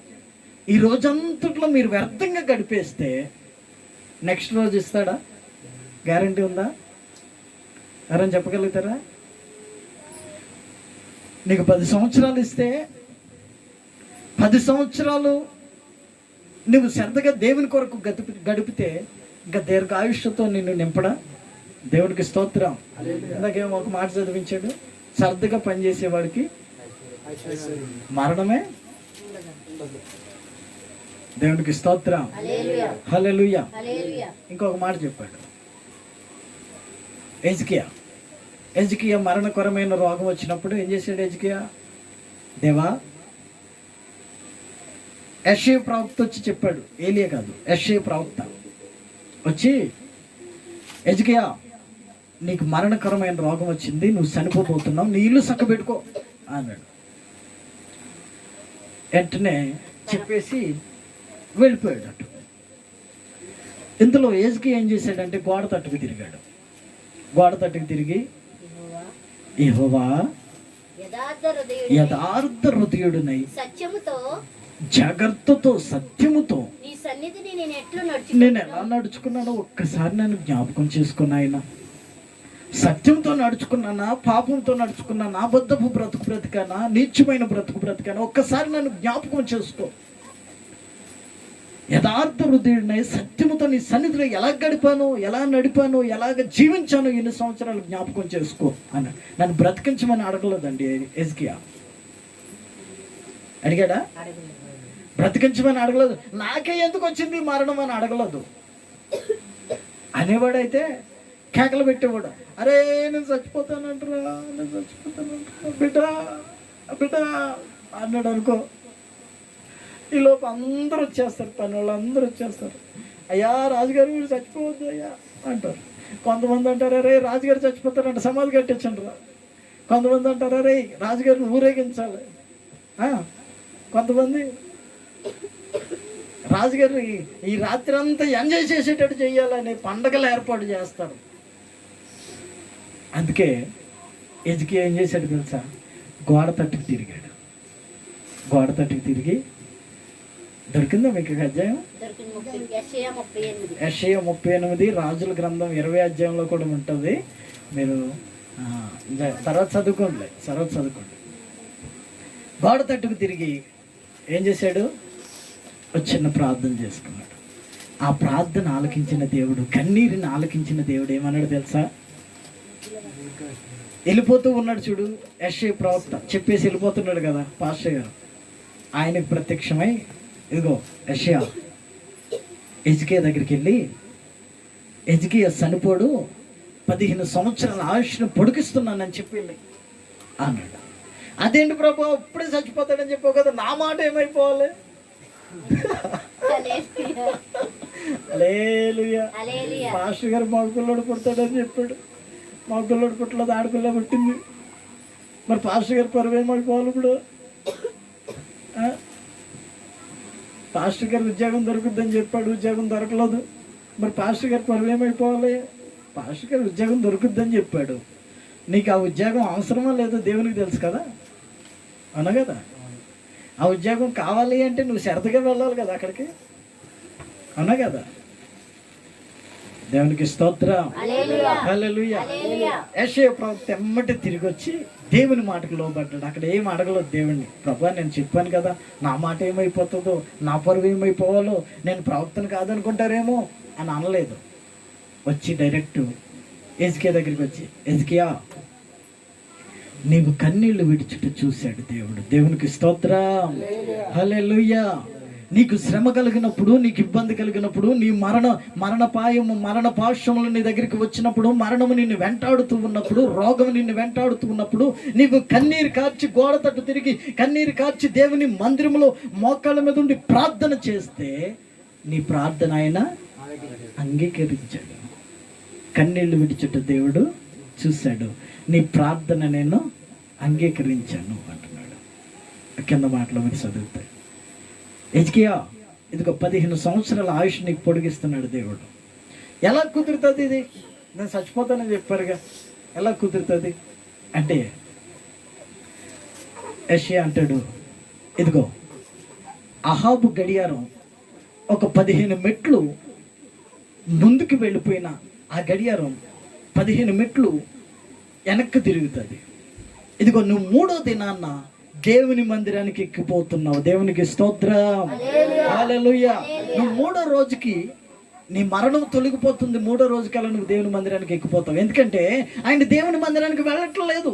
ఈ రోజంతట్లో మీరు వ్యర్థంగా గడిపేస్తే నెక్స్ట్ రోజు ఇస్తాడా? గ్యారంటీ ఉందా? ఎవరైనా చెప్పగలుగుతారా? నీకు 10 సంవత్సరాలు ఇస్తే 10 సంవత్సరాలు నువ్వు శ్రద్ధగా దేవుని కొరకు గడిపితే ఇంకా దీర్ఘాయుష్తో నిన్ను నింపడా? దేవుడికి స్తోత్రం. ఇందాకేమో ఒక మాట చదివించాడు, శ్రద్ధగా పనిచేసేవాడికి మరణమే. దేవుడికి స్తోత్రం. హల్లెలూయా. ఇంకొక మాట చెప్పాడు ఎజ్కియా మరణకరమైన రోగం వచ్చినప్పుడు ఏం చేశాడు ఎజ్కియా? దేవా, యెషయా ప్రవక్త వచ్చి చెప్పాడు, ఏలియా కాదు, యెషయా ప్రవక్త వచ్చి, ఎజ్కియా నీకు మరణకరమైన రోగం వచ్చింది, నువ్వు చనిపోతున్నావు, నీ ఇల్లు చక్కబెట్టుకో అన్నాడు. వెంటనే చెప్పేసి వెళ్ళిపోయాడు అటు. ఇంతలో ఎజ్కియా ఏం చేశాడంటే గోడ తట్టుకు తిరిగాడు. గోడ తట్టుకు తిరిగి, యెహోవా యథార్థ హృదయుడినై జాగ్రత్తతో సత్యముతో నేను ఎలా నడుచుకున్నానో ఒక్కసారి నన్ను జ్ఞాపకం చేసుకున్నా. ఆయన సత్యంతో నడుచుకున్నానా, పాపంతో నడుచుకున్నానా, అబద్ధపు బ్రతుకు బ్రతికానా, నీచమైన బ్రతుకు బ్రతికానా, ఒక్కసారి నన్ను జ్ఞాపకం చేసుకో. యథార్థ హృదయుడినై సత్యముతో నీ సన్నిధిలో ఎలా గడిపాను, ఎలా నడిపాను, ఎలాగ జీవించాను ఎన్ని సంవత్సరాలు జ్ఞాపకం చేసుకో అని నన్ను బ్రతికించమని అడగలేదండి హిజ్కియా. అడిగాడా? బ్రతికించమని అడగలేదు. నాకే ఎందుకు వచ్చింది మరణం అని అడగలేదు. అనేవాడైతే కేకలు పెట్టేవాడు, అరే నేను చచ్చిపోతానంటరా, నేను చచ్చిపోతానంటరా బిడ్డా బిడ్డా అన్నాడు అనుకో. ఈలోపు అందరూ వచ్చేస్తారు, పని వాళ్ళు అందరూ వచ్చేస్తారు. అయ్యా రాజుగారు మీరు చచ్చిపోవద్దు అయ్యా అంటారు. కొంతమంది అంటారు అరే రాజుగారు చచ్చిపోతారంట, సమాధి కట్టించండి రా. కొంతమంది అంటారు అరే రాజుగారిని ఊరేగించాలి. కొంతమంది రాజుగారు ఈ రాత్రి అంతా ఎంజాయ్ చేసేటట్టు చేయాలని పండగలు ఏర్పాటు చేస్తారు. అందుకే హిజ్కియా ఏం చేశాడు తెలుసా? గోడ తట్టుకు తిరిగాడు. గోడ తట్టుకు తిరిగి, దొరికిందా మీకు అధ్యాయం? యెషయా 38, రాజుల గ్రంథం 20 అధ్యాయంలో కూడా ఉంటుంది. మీరు తర్వాత చదువుకోండి. గోడ తట్టుకు తిరిగి ఏం చేశాడు? ఒక చిన్న ప్రార్థన చేసుకున్నాడు. ఆ ప్రార్థన ఆలకించిన దేవుడు, కన్నీరుని ఆలకించిన దేవుడు ఏమన్నాడు తెలుసా? వెళ్ళిపోతూ ఉన్నాడు చూడు, యెషయా ప్రవక్త చెప్పేసి వెళ్ళిపోతున్నాడు కదా పాస్టర్ గారు. ఆయనకు ప్రత్యక్షమై, ఇదిగో యెషయా హిజ్కియా దగ్గరికి వెళ్ళి, హిజ్కియా చనిపోడు, 15 సంవత్సరాల ఆయుష్ను పొడిగిస్తున్నానని చెప్పి అన్నాడు. అదేంటి ప్రభు ఇప్పుడే చచ్చిపోతాడని చెప్పావు కదా, నా మాట ఏమైపోవాలి? పాస్టర్ గారు మగ పిల్లడు పుడతాడని చెప్పాడు. మగ పిల్లడు పుట్టలేదు, ఆడపిల్ల పుట్టింది. మరి పాస్టర్ గారు పరువు ఏమైపోవాలి ఇప్పుడు? పాస్టర్ గారు ఉద్యోగం దొరుకుద్దని చెప్పాడు, ఉద్యోగం దొరకలేదు. మరి పాస్టర్ గారు పరువు ఏమైపోవాలి? పాస్టర్ గారు ఉద్యోగం దొరుకుద్దని చెప్పాడు. నీకు ఆ ఉద్యోగం అవసరమా లేదో దేవునికి తెలుసు కదా, అవునా కదా? ఆ ఉద్యోగం కావాలి అంటే నువ్వు శ్రద్ధగా వెళ్ళాలి కదా అక్కడికి, అవునా కదా? దేవునికి స్తోత్రం, హల్లెలూయా. యెషయా ప్రవక్త ఎమ్మటే తిరిగి వచ్చి దేవుని మాటకు లోబడ్డాడు. అక్కడ ఏం అడగలేదు దేవుణ్ణి, ప్రభా నేను చెప్పాను కదా, నా మాట ఏమైపోతుందో, నా పరువు ఏమైపోవాలో, నేను ప్రవక్తను కాదనుకుంటారేమో అని అనలేదు. వచ్చి డైరెక్ట్ హిజ్కియా దగ్గరికి వచ్చి, హిజ్కియా నీవు కన్నీళ్లు విడిచుట చూశాడు దేవుడు. దేవునికి స్తోత్రం, హల్లెలూయా. నీకు శ్రమ కలిగినప్పుడు, నీకు ఇబ్బంది కలిగినప్పుడు, నీ మరణ పాశములు నీ దగ్గరికి వచ్చినప్పుడు, మరణము నిన్ను వెంటాడుతూ ఉన్నప్పుడు, రోగము నిన్ను వెంటాడుతూ ఉన్నప్పుడు, నీవు కన్నీరు కార్చి గోడ తట్టు తిరిగి కన్నీరు కార్చి దేవుని మందిరంలో మోకాళ్ళ మీద ఉండి ప్రార్థన చేస్తే నీ ప్రార్థన ఆయన అంగీకరించాడు. కన్నీళ్లు విడిచుట దేవుడు చూశాడు, నీ ప్రార్థన నేను అంగీకరించాను అంటున్నాడు. కింద మాటలో మీరు చదువుతాయి. హిజ్కియా ఇదిగో 15 సంవత్సరాల ఆయుష్ నీకు పొడిగిస్తున్నాడు దేవుడు. ఎలా కుదురుతుంది ఇది? నేను చచ్చిపోతానని చెప్పారుగా, ఎలా కుదురుతుంది అంటే యెషయా అంటాడు, ఇదిగో అహాబు గడియారం ఒక 15 మెట్లు ముందుకు వెళ్ళిపోయిన ఆ గడియారం 15 మెట్లు వెనక్కి తిరుగుతుంది. ఇదిగో నువ్వు 3వ దినాన్న దేవుని మందిరానికి ఎక్కిపోతున్నావు. దేవునికి స్తోత్రం, హల్లెలూయా. నువ్వు 3వ రోజుకి నీ మరణం తొలగిపోతుంది. 3వ రోజుకల్లా నువ్వు దేవుని మందిరానికి ఎక్కిపోతావు. ఎందుకంటే ఆయన దేవుని మందిరానికి వెళ్ళట్లేదు.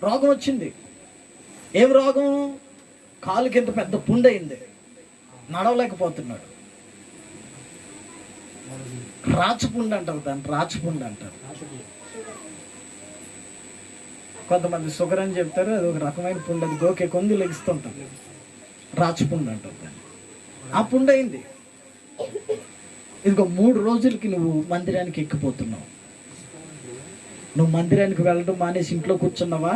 రోగం వచ్చింది. ఏం రోగం? కాలు కింద పెద్ద పుండు అయింది, నడవలేకపోతున్నాడు. రాచపుండు అంటారు దాన్ని, రాచపుండు అంటారు. కొంతమంది షుగర్ అని చెప్తారు, అది ఒక రకమైన పుండు, అది గోకే కొంగు లెగిస్తుంటుంది, రాచపుండు అంటారు దాన్ని. ఆ పుండు అయింది. ఇదిగో 3 రోజులకి నువ్వు మందిరానికి ఎక్కిపోతున్నావు. నువ్వు మందిరానికి వెళ్ళడం మానేసి ఇంట్లో కూర్చున్నావా?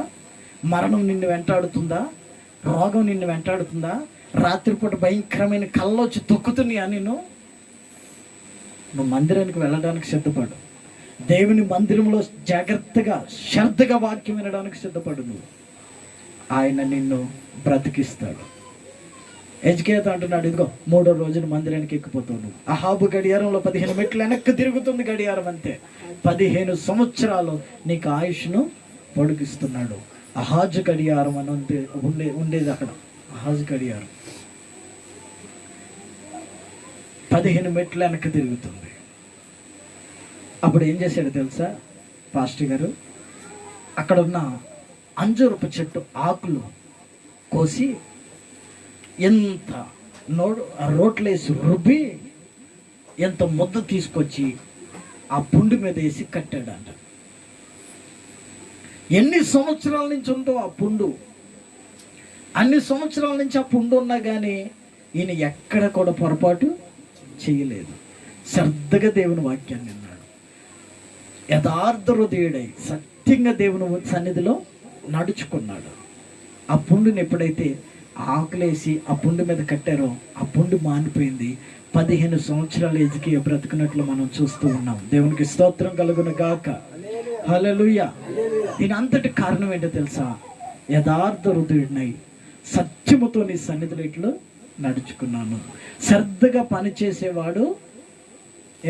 మరణం నిన్ను వెంటాడుతుందా? రోగం నిన్ను వెంటాడుతుందా? రాత్రిపూట భయంకరమైన కళ్ళొచ్చి తొక్కుతున్నాయా నిన్ను? నువ్వు మందిరానికి వెళ్ళడానికి సిద్ధపడు. దేవుని మందిరంలో జాగ్రత్తగా శ్రద్ధగా వాక్యం వినడానికి సిద్ధపడు. నువ్వు ఆయన నిన్ను బ్రతికిస్తాడు. ఎజ్కేత అంటున్నాడు, ఇదిగో 3వ రోజున మందిరానికి ఎక్కిపోతావు నువ్వు. అహాబు గడియారంలో 15 మెట్లు వెనక్కి తిరుగుతుంది గడియారం, అంతే. 15 సంవత్సరాలు నీకు ఆయుష్ను పొడిగిస్తున్నాడు. అహాజు గడియారం అని ఉండేది అక్కడ. అహాజు గడియారం 15 మెట్లు వెనక్కి తిరుగుతుంది. అప్పుడు ఏం చేశాడు తెలుసా పాస్టర్ గారు? అక్కడ ఉన్న అంజూరపు చెట్టు ఆకులు కోసి ఎంత రోట్లేసి రుబ్బి ఎంత ముద్ద తీసుకొచ్చి ఆ పుండు మీద వేసి కట్టాడంట. ఎన్ని సంవత్సరాల నుంచి ఉందో ఆ పుండు, అన్ని సంవత్సరాల నుంచి ఆ పుండు ఉన్నా కానీ ఈయన ఎక్కడ కూడా పొరపాటు చేయలేదు. శ్రద్ధగా దేవుని వాక్యాన్ని విన్నాడు. యథార్థ హృదయుడై సత్యంగా దేవుని సన్నిధిలో నడుచుకున్నాడు. ఆ పుండుని ఎప్పుడైతే ఆకులేసి ఆ పుండు మీద కట్టారో ఆ పుండు మానిపోయింది. 15 సంవత్సరాలు ఎజికియా బ్రతుకున్నట్లు మనం చూస్తూ ఉన్నాం. దేవునికి స్తోత్రం కలుగును గాక. హల్లెలూయా. దీని అంతటి కారణం ఏంటో తెలుసా? యథార్థ హృదయుడినై సత్యముతో నీ సన్నిధిలో ఇట్లు నడుచుకున్నాను. శ్రద్ధగా పని చేసేవాడు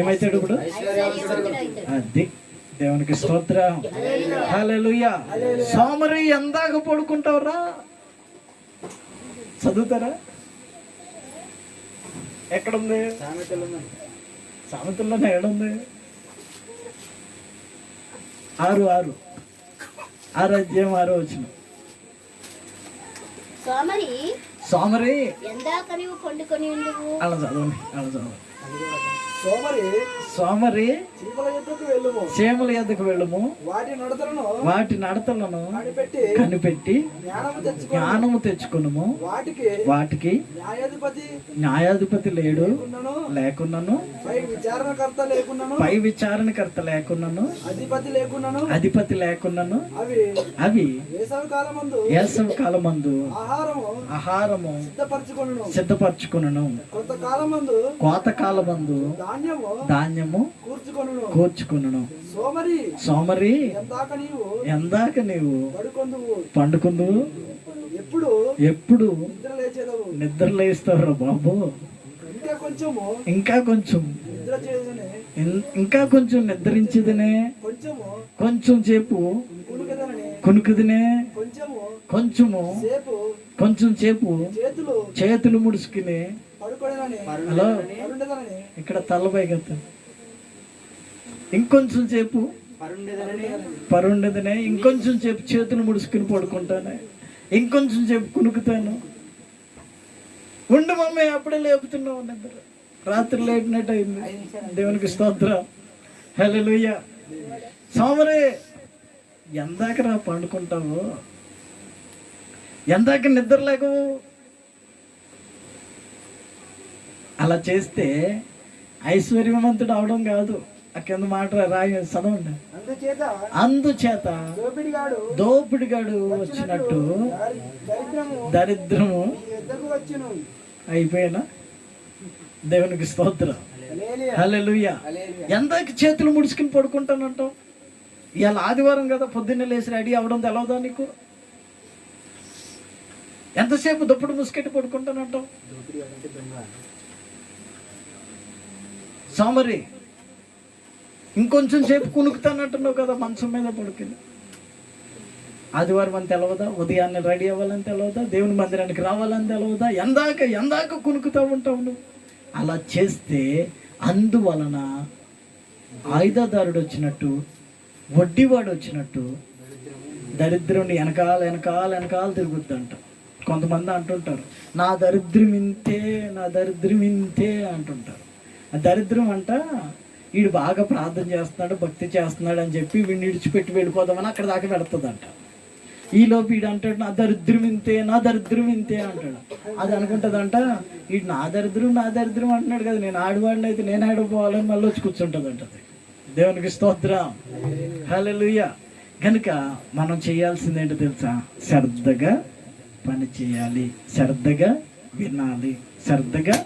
ఏమైతాడు ఇప్పుడు? అది దేవునికి స్తోత్రం. హల్లెలూయా. సోమరి ఎందాక పడుకుంటావురా? చదువుతారా? ఎక్కడుంది? సామెతల్లోనే ఎక్కడుంది? 6 అధ్యాయం 6వ వచనం. సోమరి అలా చదవండి. సోమరి చీమల యొద్దకు వెళ్ళుము, వాటి నడతలను కనిపెట్టి జ్ఞానము తెచ్చుకును. వాటికి న్యాయాధిపతి లేడు లేకున్నాను, పై విచారణకర్త లేకున్నాను, అధిపతి లేకున్నాను. అవి వేసవి కాలమందు ఆహారము సిద్ధపరచుకును, కోత కాలమందు ధాన్యము కూర్చుకును. సోమరి ఎందాక నీవు పండుకుందువు, ఎప్పుడు నిద్ర లేస్తావురా బాబు? ఇంకా కొంచెం నిద్రించదనే, కొంచెం సేపు కునుకుదనే, కొంచెం సేపు చేతులు ముడుచుకుని. హలో, ఇక్కడ తలపైకెత్త. ఇంకొంచెం సేపు పరుండేదనే, ఇంకొంచెం సేపు చేతులు ముడుచుకుని పడుకుంటానే, ఇంకొంచెం సేపు కునుకుతాను. ఉండు మమ్మీ, అప్పుడే లేపుతున్నావు. నిద్ర రాత్రి లేపినట్టు అయింది. దేవునికి స్తోత్రం. హల్లెలూయా. సోమరి ఎందాక రా పండుకుంటావు? ఎందాక నిద్ర లేకవు? అలా చేస్తే ఐశ్వర్యవంతుడు అవడం కాదు. ఆ కింద మాట రాయి చదవండి. అందుచేత దోపిడిగాడు వచ్చినట్టు దరిద్రము అయిపోయినా. దేవునికి స్తోత్రం. హల్లెలూయా. ఎందాక చేతులు ముడుచుకుని పడుకుంటానంటావు? ఇవాళ ఆదివారం కదా, పొద్దున్నే లేచి రెడీ అవ్వడం తెలవదా నీకు? ఎంతసేపు దుప్పటి ముసుకెట్టి పడుకుంటానంటావు? సోమరి ఇంకొంచెం సేపు కునుకుతానంటున్నావు కదా మంచం మీద పడుకుని. ఆదివారం అని తెలవదా? ఉదయాన్నే రెడీ అవ్వాలని తెలవదా? దేవుని మందిరానికి రావాలని తెలవదా? ఎందాక కునుకుతూ ఉంటావు నువ్వు. అలా చేస్తే అందువలన ఆయుధదారుడు వచ్చినట్టు, వడ్డీవాడు వచ్చినట్టు దరిద్రుని వెనకాల తిరుగుద్దంట. కొంతమంది అంటుంటారు, నా దరిద్రం ఇంతే అంటుంటారు. ఆ దరిద్రం అంట, వీడు బాగా ప్రార్థన చేస్తున్నాడు, భక్తి చేస్తున్నాడు అని చెప్పి వీడిని విడిచిపెట్టి వెళ్ళిపోదామని అక్కడ దాకా పెడుతుందంట. ఈలోపు వీడు అంటాడు, నా దరిద్రం ఇంతే అంటాడు. అది అనుకుంటుందంట, వీడు నా దరిద్రం అంటున్నాడు కదా, నేను ఆడవాడిని అయితే నేను ఆడిపోవాలని మళ్ళీ వచ్చి కూర్చుంటుందంట. దేవునికి స్తోత్రం. హల్లెలూయా. కనుక మనం చేయాల్సింది ఏంటో తెలుసా? శ్రద్ధగా పని చేయాలి, శ్రద్ధగా వినాలి, శ్రద్ధగా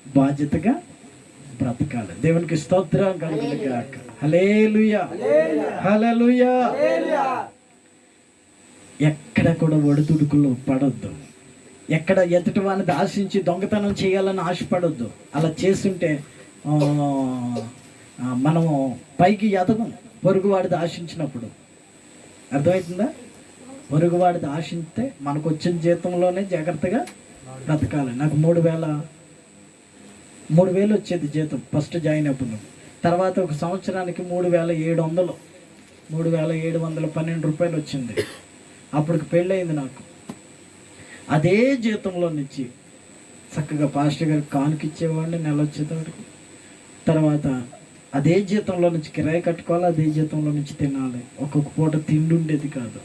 బాధ్యతగా బ్రతకాలి. దేవునికి స్తోత్రం కలుగును గాక. హల్లెలూయా, హల్లెలూయా. ఎక్కడ కూడా ఒడిదుడుకులు పడొద్దు. ఎక్కడ ఎదుటి వాడిని ఆశించి దొంగతనం చేయాలని ఆశపడొద్దు. అలా చేస్తుంటే మనము పైకి ఎదగం. పొరుగువాడిది ఆశించినప్పుడు అర్థమవుతుందా? పొరుగువాడిది ఆశిస్తే మనకు వచ్చిన జీతంలోనే జాగ్రత్తగా బ్రతకాలి. నాకు 3,000 వచ్చేది జీతం ఫస్ట్ జాయిన్ అప్పుడు. తర్వాత ఒక సంవత్సరానికి 3,700 3,712 వచ్చింది. అప్పటికి పెళ్ళయింది నాకు. అదే జీతంలో నుంచి చక్కగా పాస్టర్ గారికి కానుకిచ్చేవాడిని నెల వచ్చేటప్పటికి. తర్వాత అదే జీతంలో నుంచి కిరాయి కట్టుకోవాలి, అదే జీతంలో నుంచి తినాలి. ఒక్కొక్క పూట తిండి ఉండేది కాదు.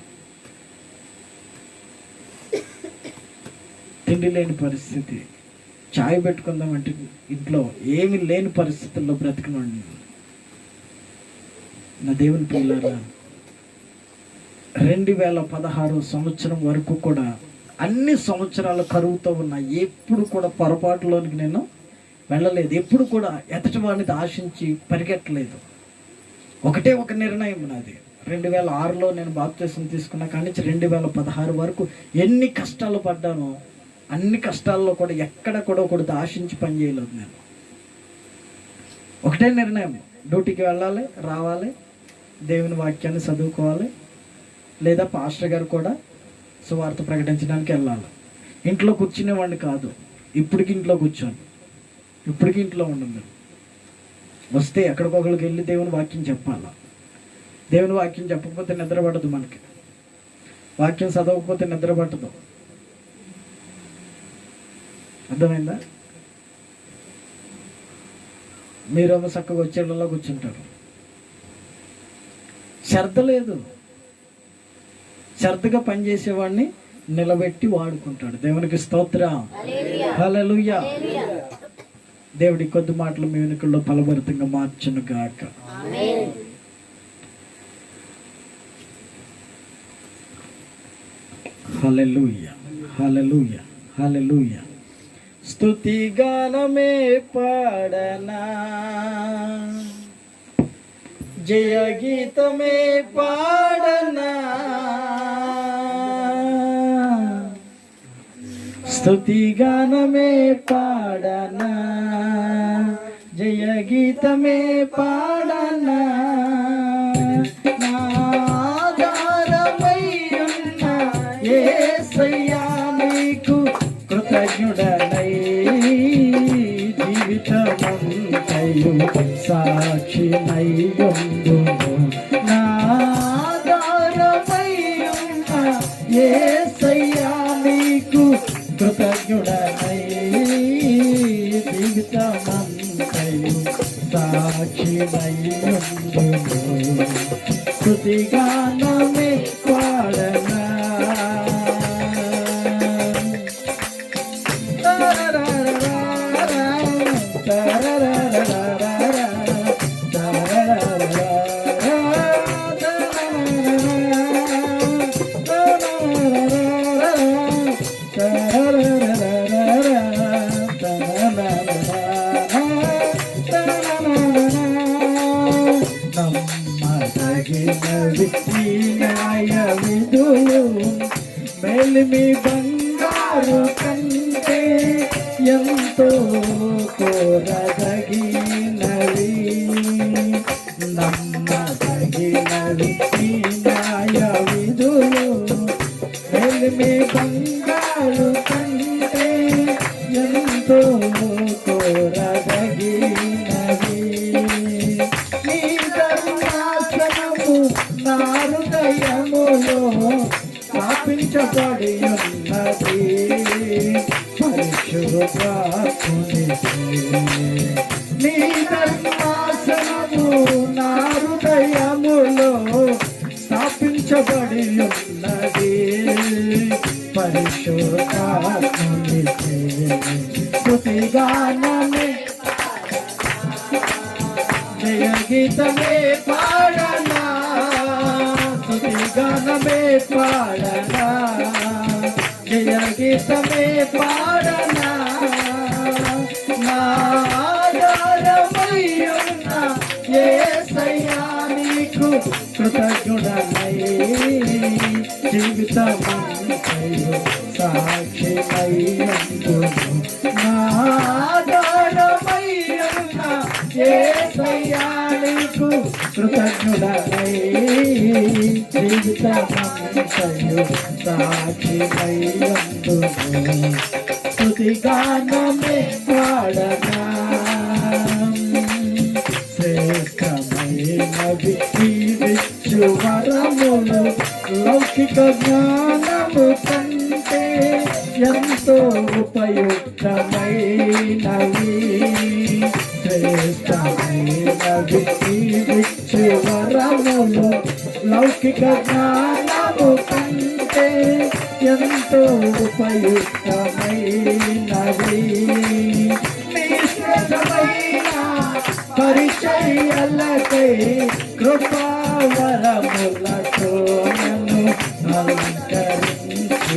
తిండి లేని పరిస్థితి. చాయ్ పెట్టుకుందామంటే ఇంట్లో ఏమి లేని పరిస్థితుల్లో బ్రతికినండి. నా దేవుని పిల్లరా, 2016 సంవత్సరం వరకు కూడా అన్ని సంవత్సరాల కరువుతో ఉన్నా ఎప్పుడు కూడా పొరపాటులోనికి నేను వెళ్ళలేదు. ఎప్పుడు కూడా ఎదటి వాడిని ఆశించి పరిగెట్టలేదు. ఒకటే ఒక నిర్ణయం నాది. 2006లో నేను బాప్తిసం తీసుకున్నా కానీ 2016 వరకు ఎన్ని కష్టాలు పడ్డానో అన్ని కష్టాల్లో కూడా ఎక్కడ కూడా ఒకటి ఆశించి పని చేయలేదు నేను. ఒకటే నిర్ణయం, డ్యూటీకి వెళ్ళాలి, రావాలి, దేవుని వాక్యాన్ని చదువుకోవాలి, లేదా పాస్టర్ గారు కూడా సువార్త ప్రకటించడానికి వెళ్ళాలి. ఇంట్లో కూర్చునేవాడిని కాదు. ఇప్పటికి ఇంట్లో కూర్చోను, ఇప్పటికి ఇంట్లో ఉండను. వస్తే ఎక్కడికొకరికి వెళ్ళి దేవుని వాక్యం చెప్పాలా. దేవుని వాక్యం చెప్పకపోతే నిద్ర పడదు మనకి. వాక్యం చదవకపోతే నిద్ర పట్టదు. అర్థమైందా? మీరేమో చక్కగా వచ్చేళ్ళలో కూర్చుంటారు. శ్రద్ధ లేదు. శ్రద్ధగా పనిచేసేవాడిని నిలబెట్టి వాడుకుంటాడు. దేవునికి స్తోత్రం, హల్లెలూయా. దేవుడి కొద్ది మాటలు మీ వెనుకల్లో ఫలభరితంగా మార్చును గాక. హల్లెలూయా, హల్లెలూయా, హల్లెలూయా. స్తుతి గానమే పాడనా, జయ గీతమే పాడనా, స్తుతి గానమే పాడనా, జయ గీతమే పాడనా. నాధారమయ్యున్న యేసయ్యా నీకు కృతజ్ఞుడనై జీవితమంతయు సాక్షినయ్యుందును. నాధారమయ్యున్న యేసయ్యా నీకు కృతజ్ఞుడనై జీవితమంతయు సాక్షినయ్యుందును. స్తుతిగానమే పాడనా, మేలిమి బంగారు కంటే ఎంతో కోరదగినవి, నమ్మదగినవి న్యాయ విధులు. మేలిమి బంగారు కంటే ఎంతో కోరదగినవి. నీ ధర్మాసనము నా హృదయములో స్థాపించబడి ఉన్నది, పరిశుద్ధాత్మునిచే. నీ ధర్మాసనము నా హృదయములో స్థాపించబడి ఉన్నది, పరిశుద్ధాత్మునిచే. స్తుతిగానమే జయ గీతమే పాడనా, స్తుతిగానమే పాడనా, జయ గీతమే పాడనా. నా ఆధారం కృతజ్ఞుడనై జీవితమంతయు సాక్షిమయ్యుందును. నా ఆధారమయ్యున్న యేసయ్యా నీకు కృతజ్ఞుడనై జీవితమంతయు సాక్షిమయ్యుందును. స్తుతిగానమే పాడనా శ్రేష్టమైనవి జీవించు వరములు లౌకిక జ్ఞానము కంటే ఎంతో ఉపయుక్తమైనవి. శ్రేష్టమైనవి జీవించు వరములు లౌకిక జ్ఞానము కంటే ఎంతో ఉపయుక్తమైనవి. నీ శ్రేష్టమైన పరిచర్యలకై కృపావరములతో నన్ను అలంకరించితివి.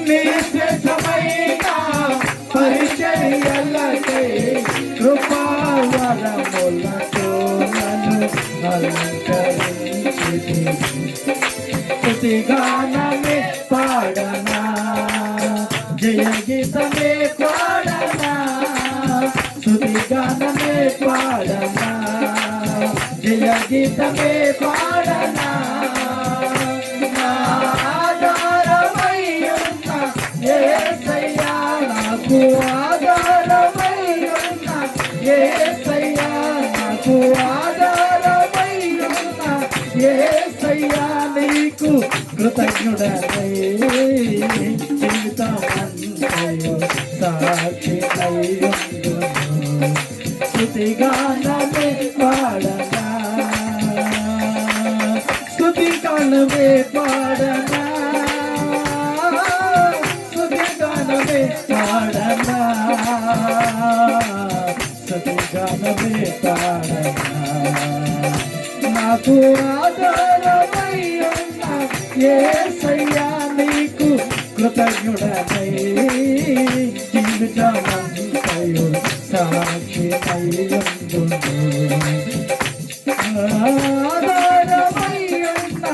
నీ శ్రేష్టమైన పరిచర్యలకై కృపావరములతో నన్ను అలంకరించితివి. స్తుతిగానమే పాడనా జయ గీతమే పాడనా స్తుతిగానమే పాడనా జయ గీతమే పాడనా. ఆధారమయ్యున్న యేసయ్యా నాకు ఆధారమయ్యున్న యేసయ్యా నాకు ఆధారమయ్యున్న యేసయ్యా నీకు కృతజ్ఞుడనై జీవితమంతయు సాక్షిమయ్యుందును. స్తుతిగానమే పాడనా స్తుతిగానమే పాడనా స్తుతిగానమే పాడనా స్తుతిగానమే పాడనా. నాకు ఆధారమయ్యున్న యేసయ్యా నీకు కృతజ్ఞుడనై జీవితమంతయు సాక్షిమయ్యుందును. ఆధారమయ్యున్న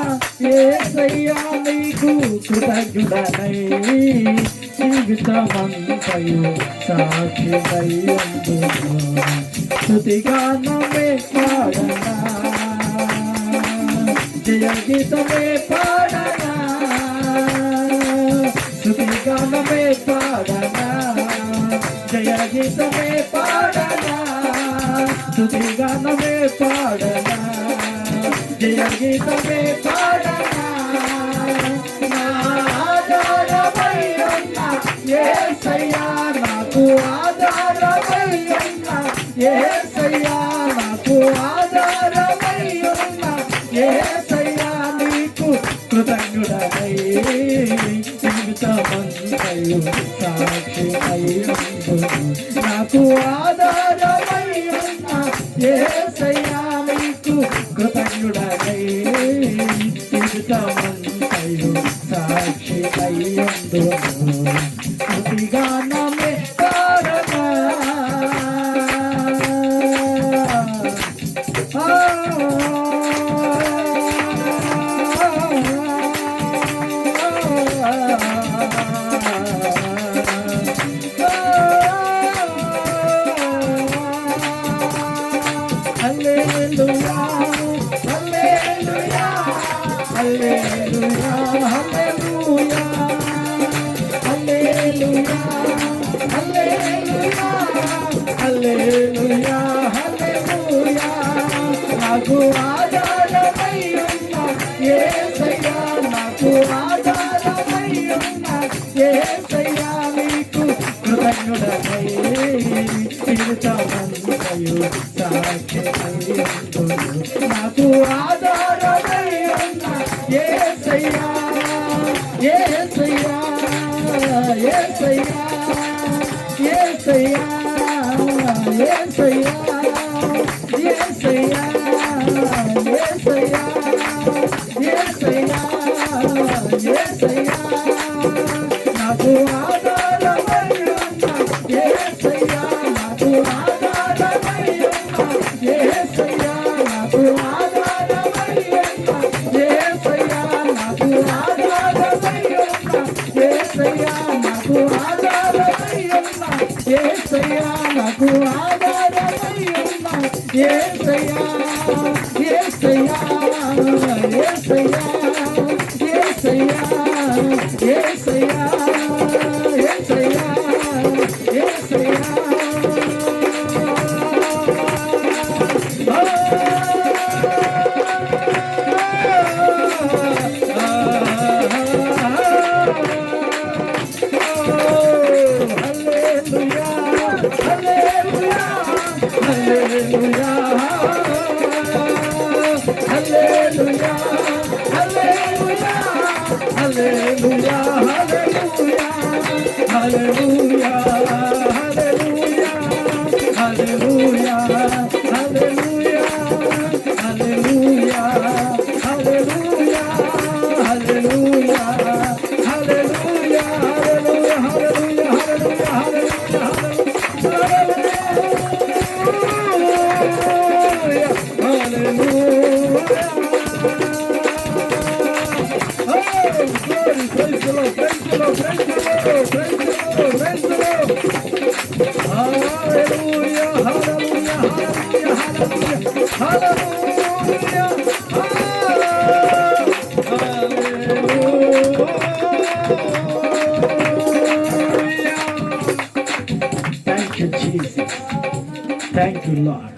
యేసయ్యా నీకు కృతజ్ఞుడనై జీవితమంతయు సాక్షిమయ్యుందును. స్తుతిగానమే పాడనా జయ గీతమే పాడనా స్తుతిగానమే పాడనా జయ గీతమే పాడనా స్తుతిగానమే పాడనా జయ గీతమే పాడనా. నా ఆధారమయ్యున్న యేసయ్యా నాకు ఆధారమయ్యున్న యేసయ్యా నాకు ఆధారమయ్యున్న యేసయ్యా నీకు కృతజ్ఞుడనై జీవితమంతయు సాక్షిమయ్యుందును. నాకు ఆధారమయ్యున్న యేసయ్యా నీకు కృతజ్ఞుడనై జీవితమంతయు సాక్షిమయ్యుందును. స్తుతిగానమే పాడనా హల్లెలూయా హల్లెలూయా హల్లెలూయా హల్లెలూయా హల్లెలూయా హల్లెలూయా హల్లెలూయా హల్లెలూయా. నాకు ఆధారమయ్యున్న యేసయ్యా నాకు ఆధారమయ్యున్న యేసయ్యా నీకు కృతజ్ఞుడనై జీవితమంతయు సాక్షిమయ్యుందును. నాకు ఆధారమయ్యున్న యేసయ్యా యేసయ్యా యేసయ్యా యేసయ్యా యేసయ్యా యేసయ్యా యేసయ్యా యేసయ్యా యేసయ్యా నాకు ఆధారమయ్యున్న యేసయ్యా నాకు ఆధారమయ్యున్న యేసయ్యా నాకు ఆధార యేసయ్యా యేసయ్యా యేసయ్యా యేసయ్యా యేసయ్యా Thank you, Lord.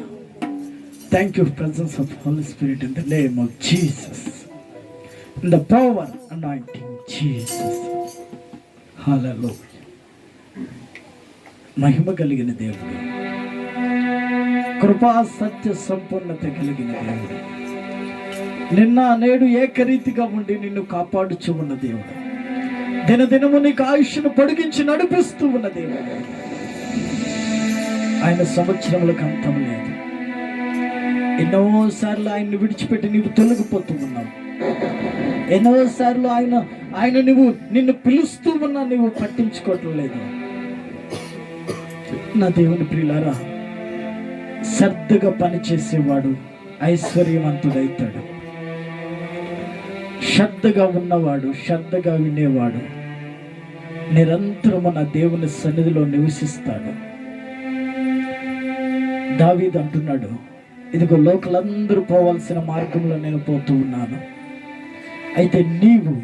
Thank you, presence of Holy Spirit, in the name of Jesus. In the power, anointing, Jesus. Hallelujah. మహిమ కలిగిన దేవుడు, కృపా సత్య సంపూర్ణత కలిగిన దేవుడు, నిన్న నేడు ఏకరీతిగా ఉండి నిన్ను కాపాడుచు ఉన్న దేవుడు, దినదినము నీకు ఆయుష్ను పొడిగించి నడిపిస్తూ ఉన్న దేవుడు. ఆయన సంవత్సరములకు అంతం లేదు. ఎన్నోసార్లు ఆయన్ని విడిచిపెట్టి నీవు తొలగిపోతూ ఉన్నావు. ఎన్నోసార్లు ఆయన నిన్ను పిలుస్తూ ఉన్నా నీవు పట్టించుకోవటం లేదు. నా దేవుని ప్రియులారా, శ్రద్ధగా పనిచేసేవాడు ఐశ్వర్యవంతుడైతాడు. శ్రద్ధగా ఉన్నవాడు, శ్రద్ధగా వినేవాడు నిరంతరము నా దేవుని సన్నిధిలో నివసిస్తాడు. దావీదు అంటున్నాడు, ఇదిగో లోకలందరూ పోవాల్సిన మార్గంలో నేను పోతూ ఉన్నాను. అయితే నీవు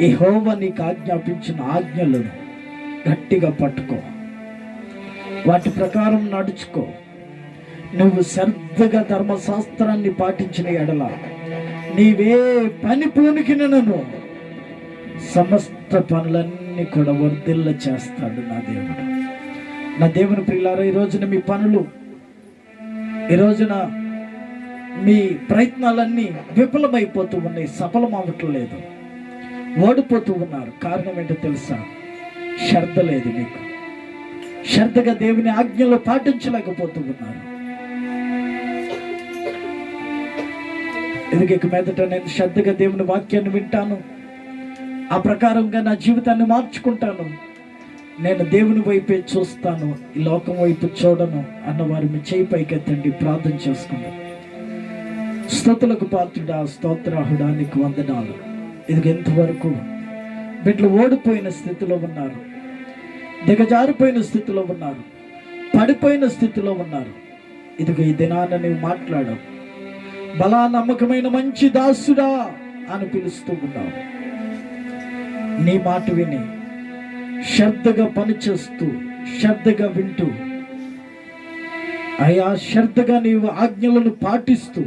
యెహోవా నీకు ఆజ్ఞాపించిన ఆజ్ఞలను గట్టిగా పట్టుకో, వాటి ప్రకారం నడుచుకో. నువ్వు శ్రద్ధగా ధర్మశాస్త్రాన్ని పాటించిన ఎడల నీవే పని పూనికినను సమస్త పనులన్నీ కూడా వర్ధిల్ల చేస్తాడు నా దేవుడు. నా దేవుని ప్రియులారా, ఈ రోజున మీ పనులు, ఈ రోజున మీ ప్రయత్నాలన్నీ విఫలమైపోతూ ఉన్నాయి, సఫలం అవ్వట్లేదు, ఓడిపోతూ ఉన్నారు. కారణం ఏంటో తెలుసా? శ్రద్ధ లేదు మీకు. శ్రద్ధగా దేవుని ఆజ్ఞలు పాటించలేకపోతూ ఉన్నారు. ఇక మీదట నేను శ్రద్ధగా దేవుని వాక్యాన్ని వింటాను, ఆ ప్రకారంగా నా జీవితాన్ని మార్చుకుంటాను, నేను దేవుని వైపే చూస్తాను, ఈ లోకం వైపు చూడను అన్నవారు మీ చేయి పైకెత్తండి, ప్రార్థన చేసుకుందాం. స్తుతులకు పాత్రుడా, స్తోత్రాహుడా, నీకు వందనాలు. ఇది ఎంతవరకు బిడ్డలు ఓడిపోయిన స్థితిలో ఉన్నారు, దిగజారిపోయిన స్థితిలో ఉన్నారు, పడిపోయిన స్థితిలో ఉన్నారు. ఇదిగో ఈ దినాన నీవు మాట్లాడావు, బలా నమ్మకమైన మంచి దాసుడా అని పిలుస్తూ ఉన్నావు. నీ మాట విని శ్రద్ధగా పనిచేస్తూ, శ్రద్ధగా వింటూ, అయా శ్రద్ధగా నీవు ఆజ్ఞలను పాటిస్తూ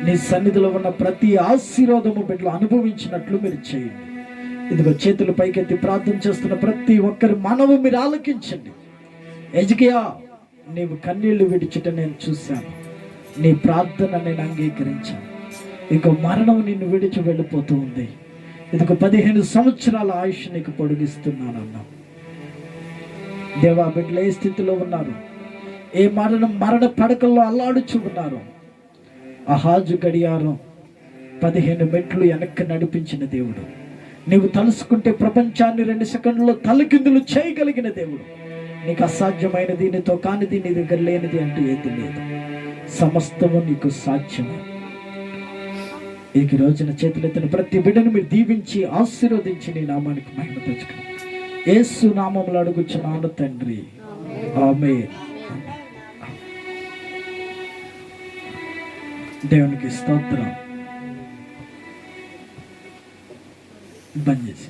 నీ సన్నిధిలో ఉన్న ప్రతి ఆశీర్వాదము బిడ్డలు అనుభవించినట్లు మీరు చేయండి. ఇదిగో చేతులు పైకెత్తి ప్రార్థన చేస్తున్న ప్రతి ఒక్కరి మనవి మీరు ఆలకించండి. ఎజికియా, నీవు కన్నీళ్లు విడిచుట నేను చూశాను, నీ ప్రార్థన నేను అంగీకరించాను. ఇక మరణం నిన్ను విడిచి వెళ్ళిపోతూ ఉంది. ఇదిగో 15 సంవత్సరాల ఆయుష్ నీకు పొడిగిస్తున్నాను అన్నావు. దేవా, బిడ్డలు ఏ స్థితిలో ఉన్నారు, ఏ మరణ పడకల్లో అల్లాడుచు ఉన్నారు. అహాజు గడియారం 15 మెట్లు వెనక్కి నడిపించిన దేవుడు, నీవు తలుసుకుంటే ప్రపంచాన్ని 2 సెకండ్లలో తలకిందులు చేయగలిగిన దేవుడు. నీకు అసాధ్యమైనది, నీతో కానిది, నీ దగ్గర లేనిది అంటూ ఏది లేదు. సమస్తము నీకు సాధ్యమే. ఈ రోజున చేతులెత్తిన ప్రతి బిడ్డను మీరు దీవించి ఆశీర్వదించి నీ నామానికి మహిమ తెచ్చుకుని యేసు నామములో అడుగుచున్నాను తండ్రి, ఆమేన్. దేవునికి స్తోత్రం. బంద్ చేసి